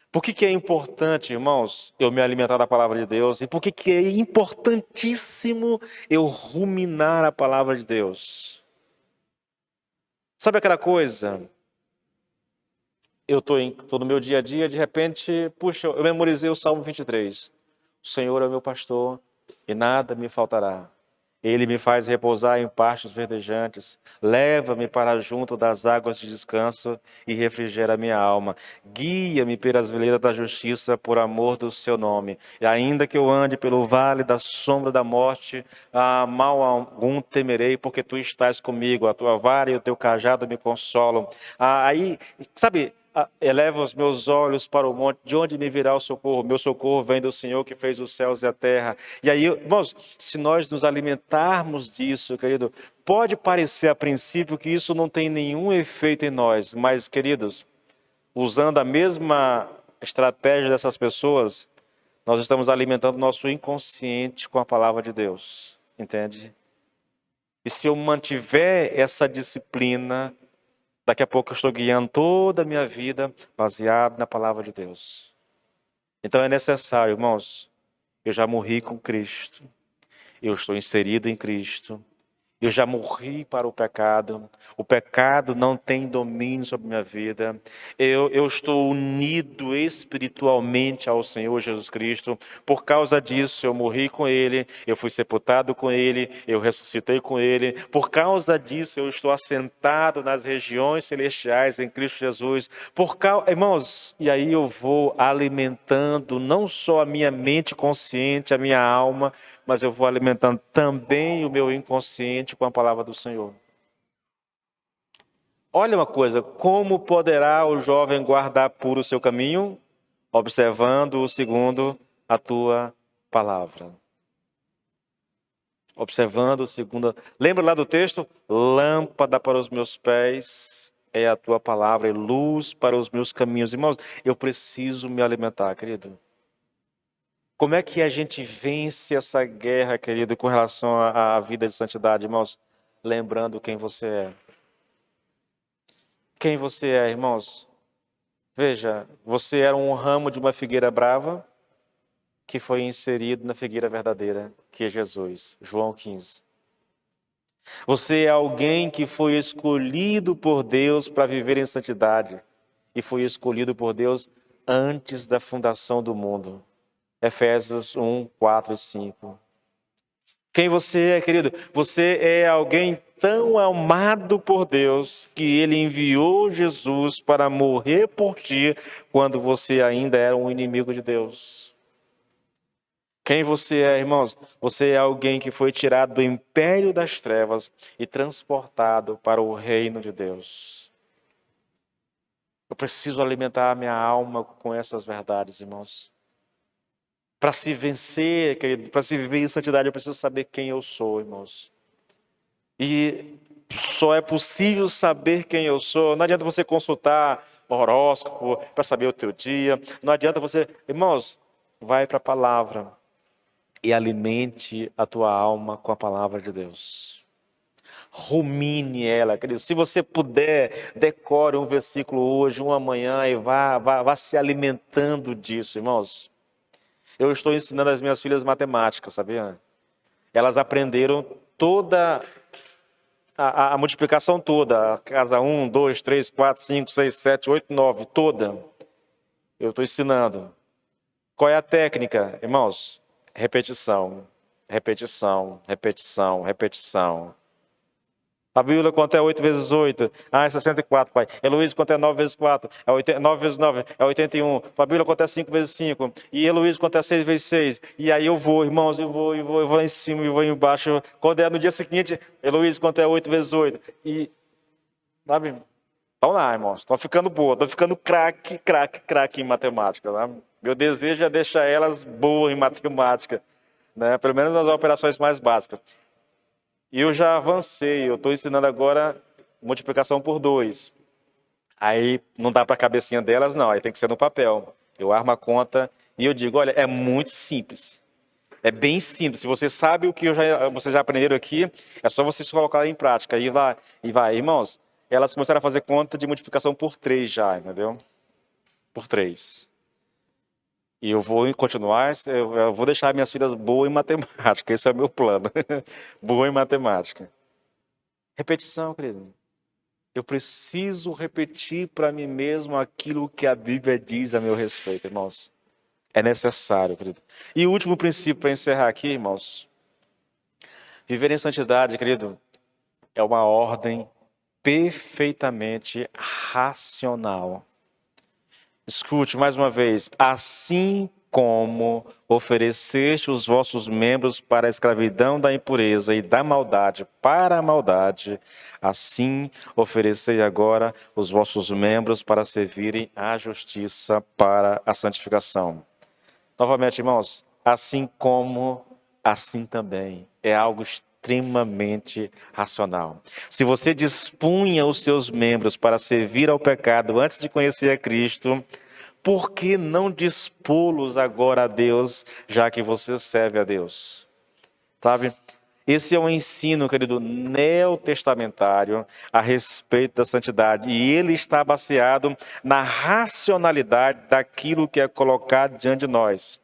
S1: Por que é importante, irmãos, eu me alimentar da palavra de Deus? E por que é importantíssimo eu ruminar a palavra de Deus? Sabe aquela coisa? Eu tô no meu dia a dia, de repente, puxa, eu memorizei o Salmo 23. O Senhor é o meu pastor e nada me faltará. Ele me faz repousar em pastos verdejantes, leva-me para junto das águas de descanso e refrigera minha alma. Guia-me pelas veredas da justiça por amor do seu nome. E ainda que eu ande pelo vale da sombra da morte, mal algum temerei, porque tu estás comigo, a tua vara e o teu cajado me consolam. Aí, sabe... Eleva os meus olhos para o monte, de onde me virá o socorro? Meu socorro vem do Senhor que fez os céus e a terra. E aí, irmãos, se nós nos alimentarmos disso, querido, pode parecer a princípio que isso não tem nenhum efeito em nós, mas, queridos, usando a mesma estratégia dessas pessoas, nós estamos alimentando nosso inconsciente com a palavra de Deus, entende? E se eu mantiver essa disciplina, daqui a pouco eu estou guiando toda a minha vida baseado na palavra de Deus. Então é necessário, irmãos, eu já morri com Cristo, eu estou inserido em Cristo, eu já morri para o pecado não tem domínio sobre minha vida, eu estou unido espiritualmente ao Senhor Jesus Cristo, por causa disso eu morri com Ele, eu fui sepultado com Ele, eu ressuscitei com Ele, por causa disso eu estou assentado nas regiões celestiais em Cristo Jesus, irmãos, e aí eu vou alimentando não só a minha mente consciente, a minha alma, mas eu vou alimentando também o meu inconsciente com a palavra do Senhor. Olha uma coisa, como poderá o jovem guardar puro o seu caminho? Observando, segundo a tua palavra. Observando, segundo... Lembra lá do texto? Lâmpada para os meus pés é a tua palavra e luz para os meus caminhos. Irmãos, eu preciso me alimentar, querido. Como é que a gente vence essa guerra, querido, com relação à vida de santidade, irmãos? Lembrando quem você é. Quem você é, irmãos? Veja, você era um ramo de uma figueira brava que foi inserido na figueira verdadeira, que é Jesus. João 15. Você é alguém que foi escolhido por Deus para viver em santidade e foi escolhido por Deus antes da fundação do mundo. Efésios 1, 4 e 5. Quem você é, querido? Você é alguém tão amado por Deus que Ele enviou Jesus para morrer por ti quando você ainda era um inimigo de Deus. Quem você é, irmãos? Você é alguém que foi tirado do império das trevas e transportado para o reino de Deus. Eu preciso alimentar a minha alma com essas verdades, irmãos. Para se vencer, querido, para se viver em santidade, eu preciso saber quem eu sou, irmãos. E só é possível saber quem eu sou. Não adianta você consultar horóscopo para saber o teu dia. Não adianta você... Irmãos, vai para a palavra e alimente a tua alma com a palavra de Deus. Rumine ela, querido. Se você puder, decore um versículo hoje, um amanhã e vá se alimentando disso, irmãos. Eu estou ensinando as minhas filhas matemática, sabia? Elas aprenderam toda a multiplicação toda, a casa 1, 2, 3, 4, 5, 6, 7, 8, 9, toda. Eu estou ensinando. Qual é a técnica, irmãos? Repetição, repetição, repetição, repetição. Fabíola, quanto é 8 vezes 8? Ah, é 64, pai. Heloísa, quanto é 9 vezes 4? É 9 vezes 9, é 81. Fabíola, quanto é 5 vezes 5? E Heloísa, quanto é 6 vezes 6? E aí eu vou, irmãos, eu vou em cima e vou embaixo. Quando é no dia seguinte, Heloísa, quanto é 8 vezes 8? E, sabe? Estão lá, irmãos. Estão ficando boas, estão ficando craque em matemática. Né? Meu desejo é deixar elas boas em matemática. Né? Pelo menos nas operações mais básicas. E eu já avancei, eu estou ensinando agora multiplicação por 2. Aí não dá para a cabecinha delas, não, aí tem que ser no papel. Eu armo a conta e eu digo, olha, é muito simples. É bem simples. Se você sabe o que vocês já aprenderam aqui, é só vocês colocar em prática. E vai. Irmãos, elas começaram a fazer conta de multiplicação por 3 já, entendeu? Por 3. E eu vou continuar, eu vou deixar minhas filhas boas em matemática, esse é o meu plano. Boa em matemática. Repetição, querido. Eu preciso repetir para mim mesmo aquilo que a Bíblia diz a meu respeito, irmãos. É necessário, querido. E o último princípio para encerrar aqui, irmãos. Viver em santidade, querido, é uma ordem perfeitamente racional. Escute mais uma vez. Assim como ofereceste os vossos membros para a escravidão da impureza e da maldade para a maldade, assim oferecei agora os vossos membros para servirem à justiça para a santificação. Novamente, irmãos, assim como, assim também. É algo extremamente racional. Se você dispunha os seus membros para servir ao pecado antes de conhecer a Cristo, por que não dispô-los agora a Deus, já que você serve a Deus? Sabe? Esse é um ensino, querido, neotestamentário a respeito da santidade. E ele está baseado na racionalidade daquilo que é colocado diante de nós.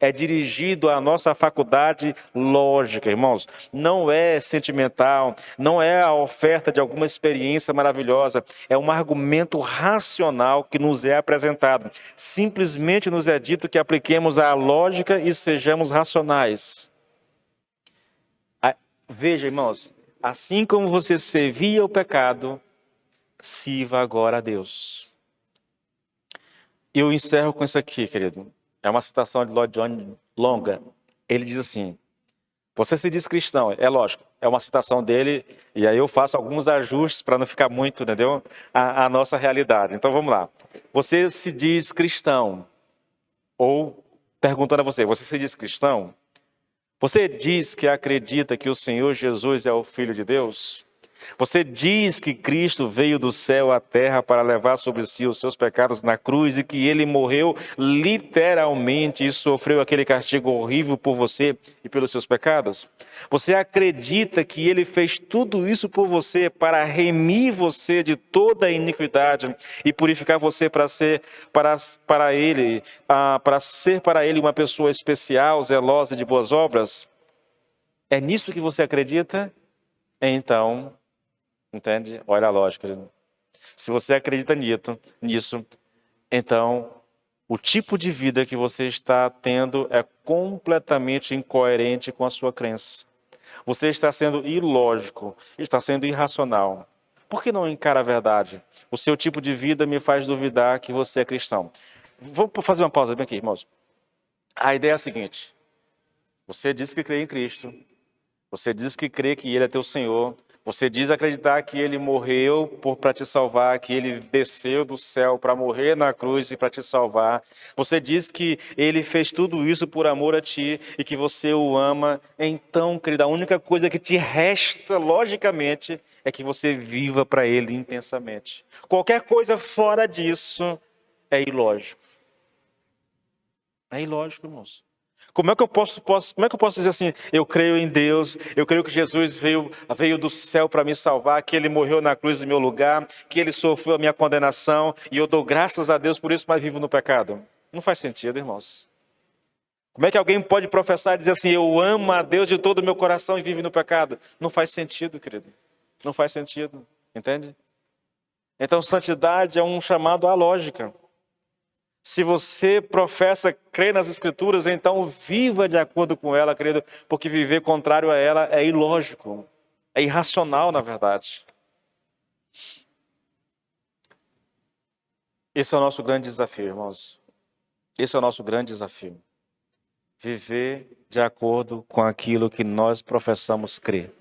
S1: É dirigido à nossa faculdade lógica, irmãos. Não é sentimental, não é a oferta de alguma experiência maravilhosa. É um argumento racional que nos é apresentado. Simplesmente nos é dito que apliquemos a lógica e sejamos racionais. Veja, irmãos, assim como você servia o pecado, sirva agora a Deus. Eu encerro com isso aqui, querido. É uma citação de Lloyd Jones longa. Ele diz assim, você se diz cristão, é lógico. é uma citação dele, e aí eu faço alguns ajustes para não ficar muito, entendeu? A nossa realidade. Então vamos lá. Você se diz cristão, ou perguntando a você, você se diz cristão? Você diz que acredita que o Senhor Jesus é o Filho de Deus? Você diz que Cristo veio do céu à terra para levar sobre si os seus pecados na cruz e que ele morreu literalmente e sofreu aquele castigo horrível por você e pelos seus pecados? Você acredita que ele fez tudo isso por você para remir você de toda a iniquidade e purificar você para ser para ele uma pessoa especial, zelosa de boas obras? É nisso que você acredita? Então, entende? Olha a lógica. Se você acredita nisso, então o tipo de vida que você está tendo é completamente incoerente com a sua crença. Você está sendo ilógico, está sendo irracional. Por que não encara a verdade? O seu tipo de vida me faz duvidar que você é cristão. Vou fazer uma pausa bem aqui, irmãos. A ideia é a seguinte: você diz que crê em Cristo, você diz que crê que Ele é teu Senhor, você diz acreditar que Ele morreu para te salvar, que Ele desceu do céu para morrer na cruz e para te salvar. Você diz que Ele fez tudo isso por amor a ti e que você o ama. Então, querida, a única coisa que te resta, logicamente, é que você viva para Ele intensamente. Qualquer coisa fora disso é ilógico. É ilógico, irmãos. Como é que eu posso dizer assim, eu creio em Deus, eu creio que Jesus veio do céu para me salvar, que Ele morreu na cruz no meu lugar, que Ele sofreu a minha condenação, e eu dou graças a Deus por isso, mas vivo no pecado? Não faz sentido, irmãos. Como é que alguém pode professar e dizer assim, eu amo a Deus de todo o meu coração e vive no pecado? Não faz sentido, querido. Não faz sentido, entende? Então, santidade é um chamado à lógica. Se você professa crer nas Escrituras, então viva de acordo com ela, querido, porque viver contrário a ela é ilógico, é irracional, na verdade. Esse é o nosso grande desafio, irmãos. Esse é o nosso grande desafio. Viver de acordo com aquilo que nós professamos crer.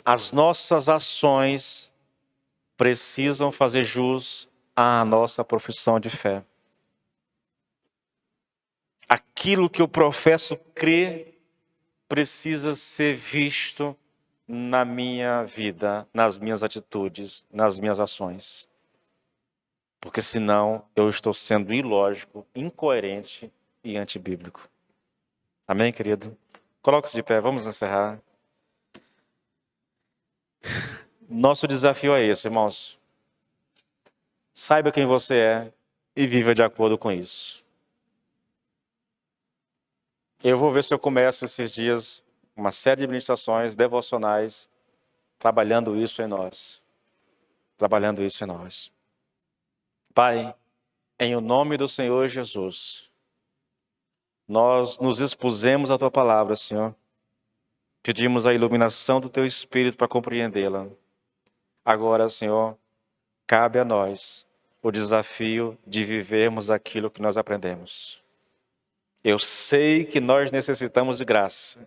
S1: As nossas ações precisam fazer jus à nossa profissão de fé. Aquilo que eu professo crer precisa ser visto na minha vida, nas minhas atitudes, nas minhas ações. Porque senão eu estou sendo ilógico, incoerente e antibíblico. Amém, querido? Coloque-se de pé, vamos encerrar. Nosso desafio é esse, irmãos. Saiba quem você é e viva de acordo com isso. Eu vou ver se eu começo esses dias uma série de ministrações devocionais trabalhando isso em nós. Trabalhando isso em nós. Pai, em o nome do Senhor Jesus, nós nos expusemos à Tua palavra, Senhor. Pedimos a iluminação do Teu Espírito para compreendê-la. Agora, Senhor, cabe a nós o desafio de vivermos aquilo que nós aprendemos. Eu sei que nós necessitamos de graça.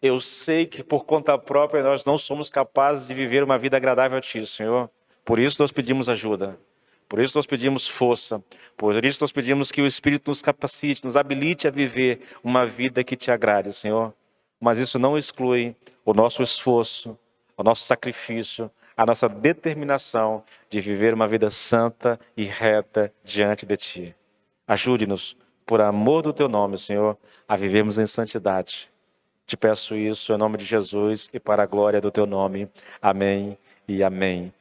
S1: Eu sei que por conta própria nós não somos capazes de viver uma vida agradável a Ti, Senhor. Por isso nós pedimos ajuda. Por isso nós pedimos força. Por isso nós pedimos que o Espírito nos capacite, nos habilite a viver uma vida que Te agrade, Senhor. Mas isso não exclui o nosso esforço, o nosso sacrifício, a nossa determinação de viver uma vida santa e reta diante de Ti. Ajude-nos, por amor do Teu nome, Senhor, a vivermos em santidade. Te peço isso em nome de Jesus e para a glória do Teu nome. Amém e amém.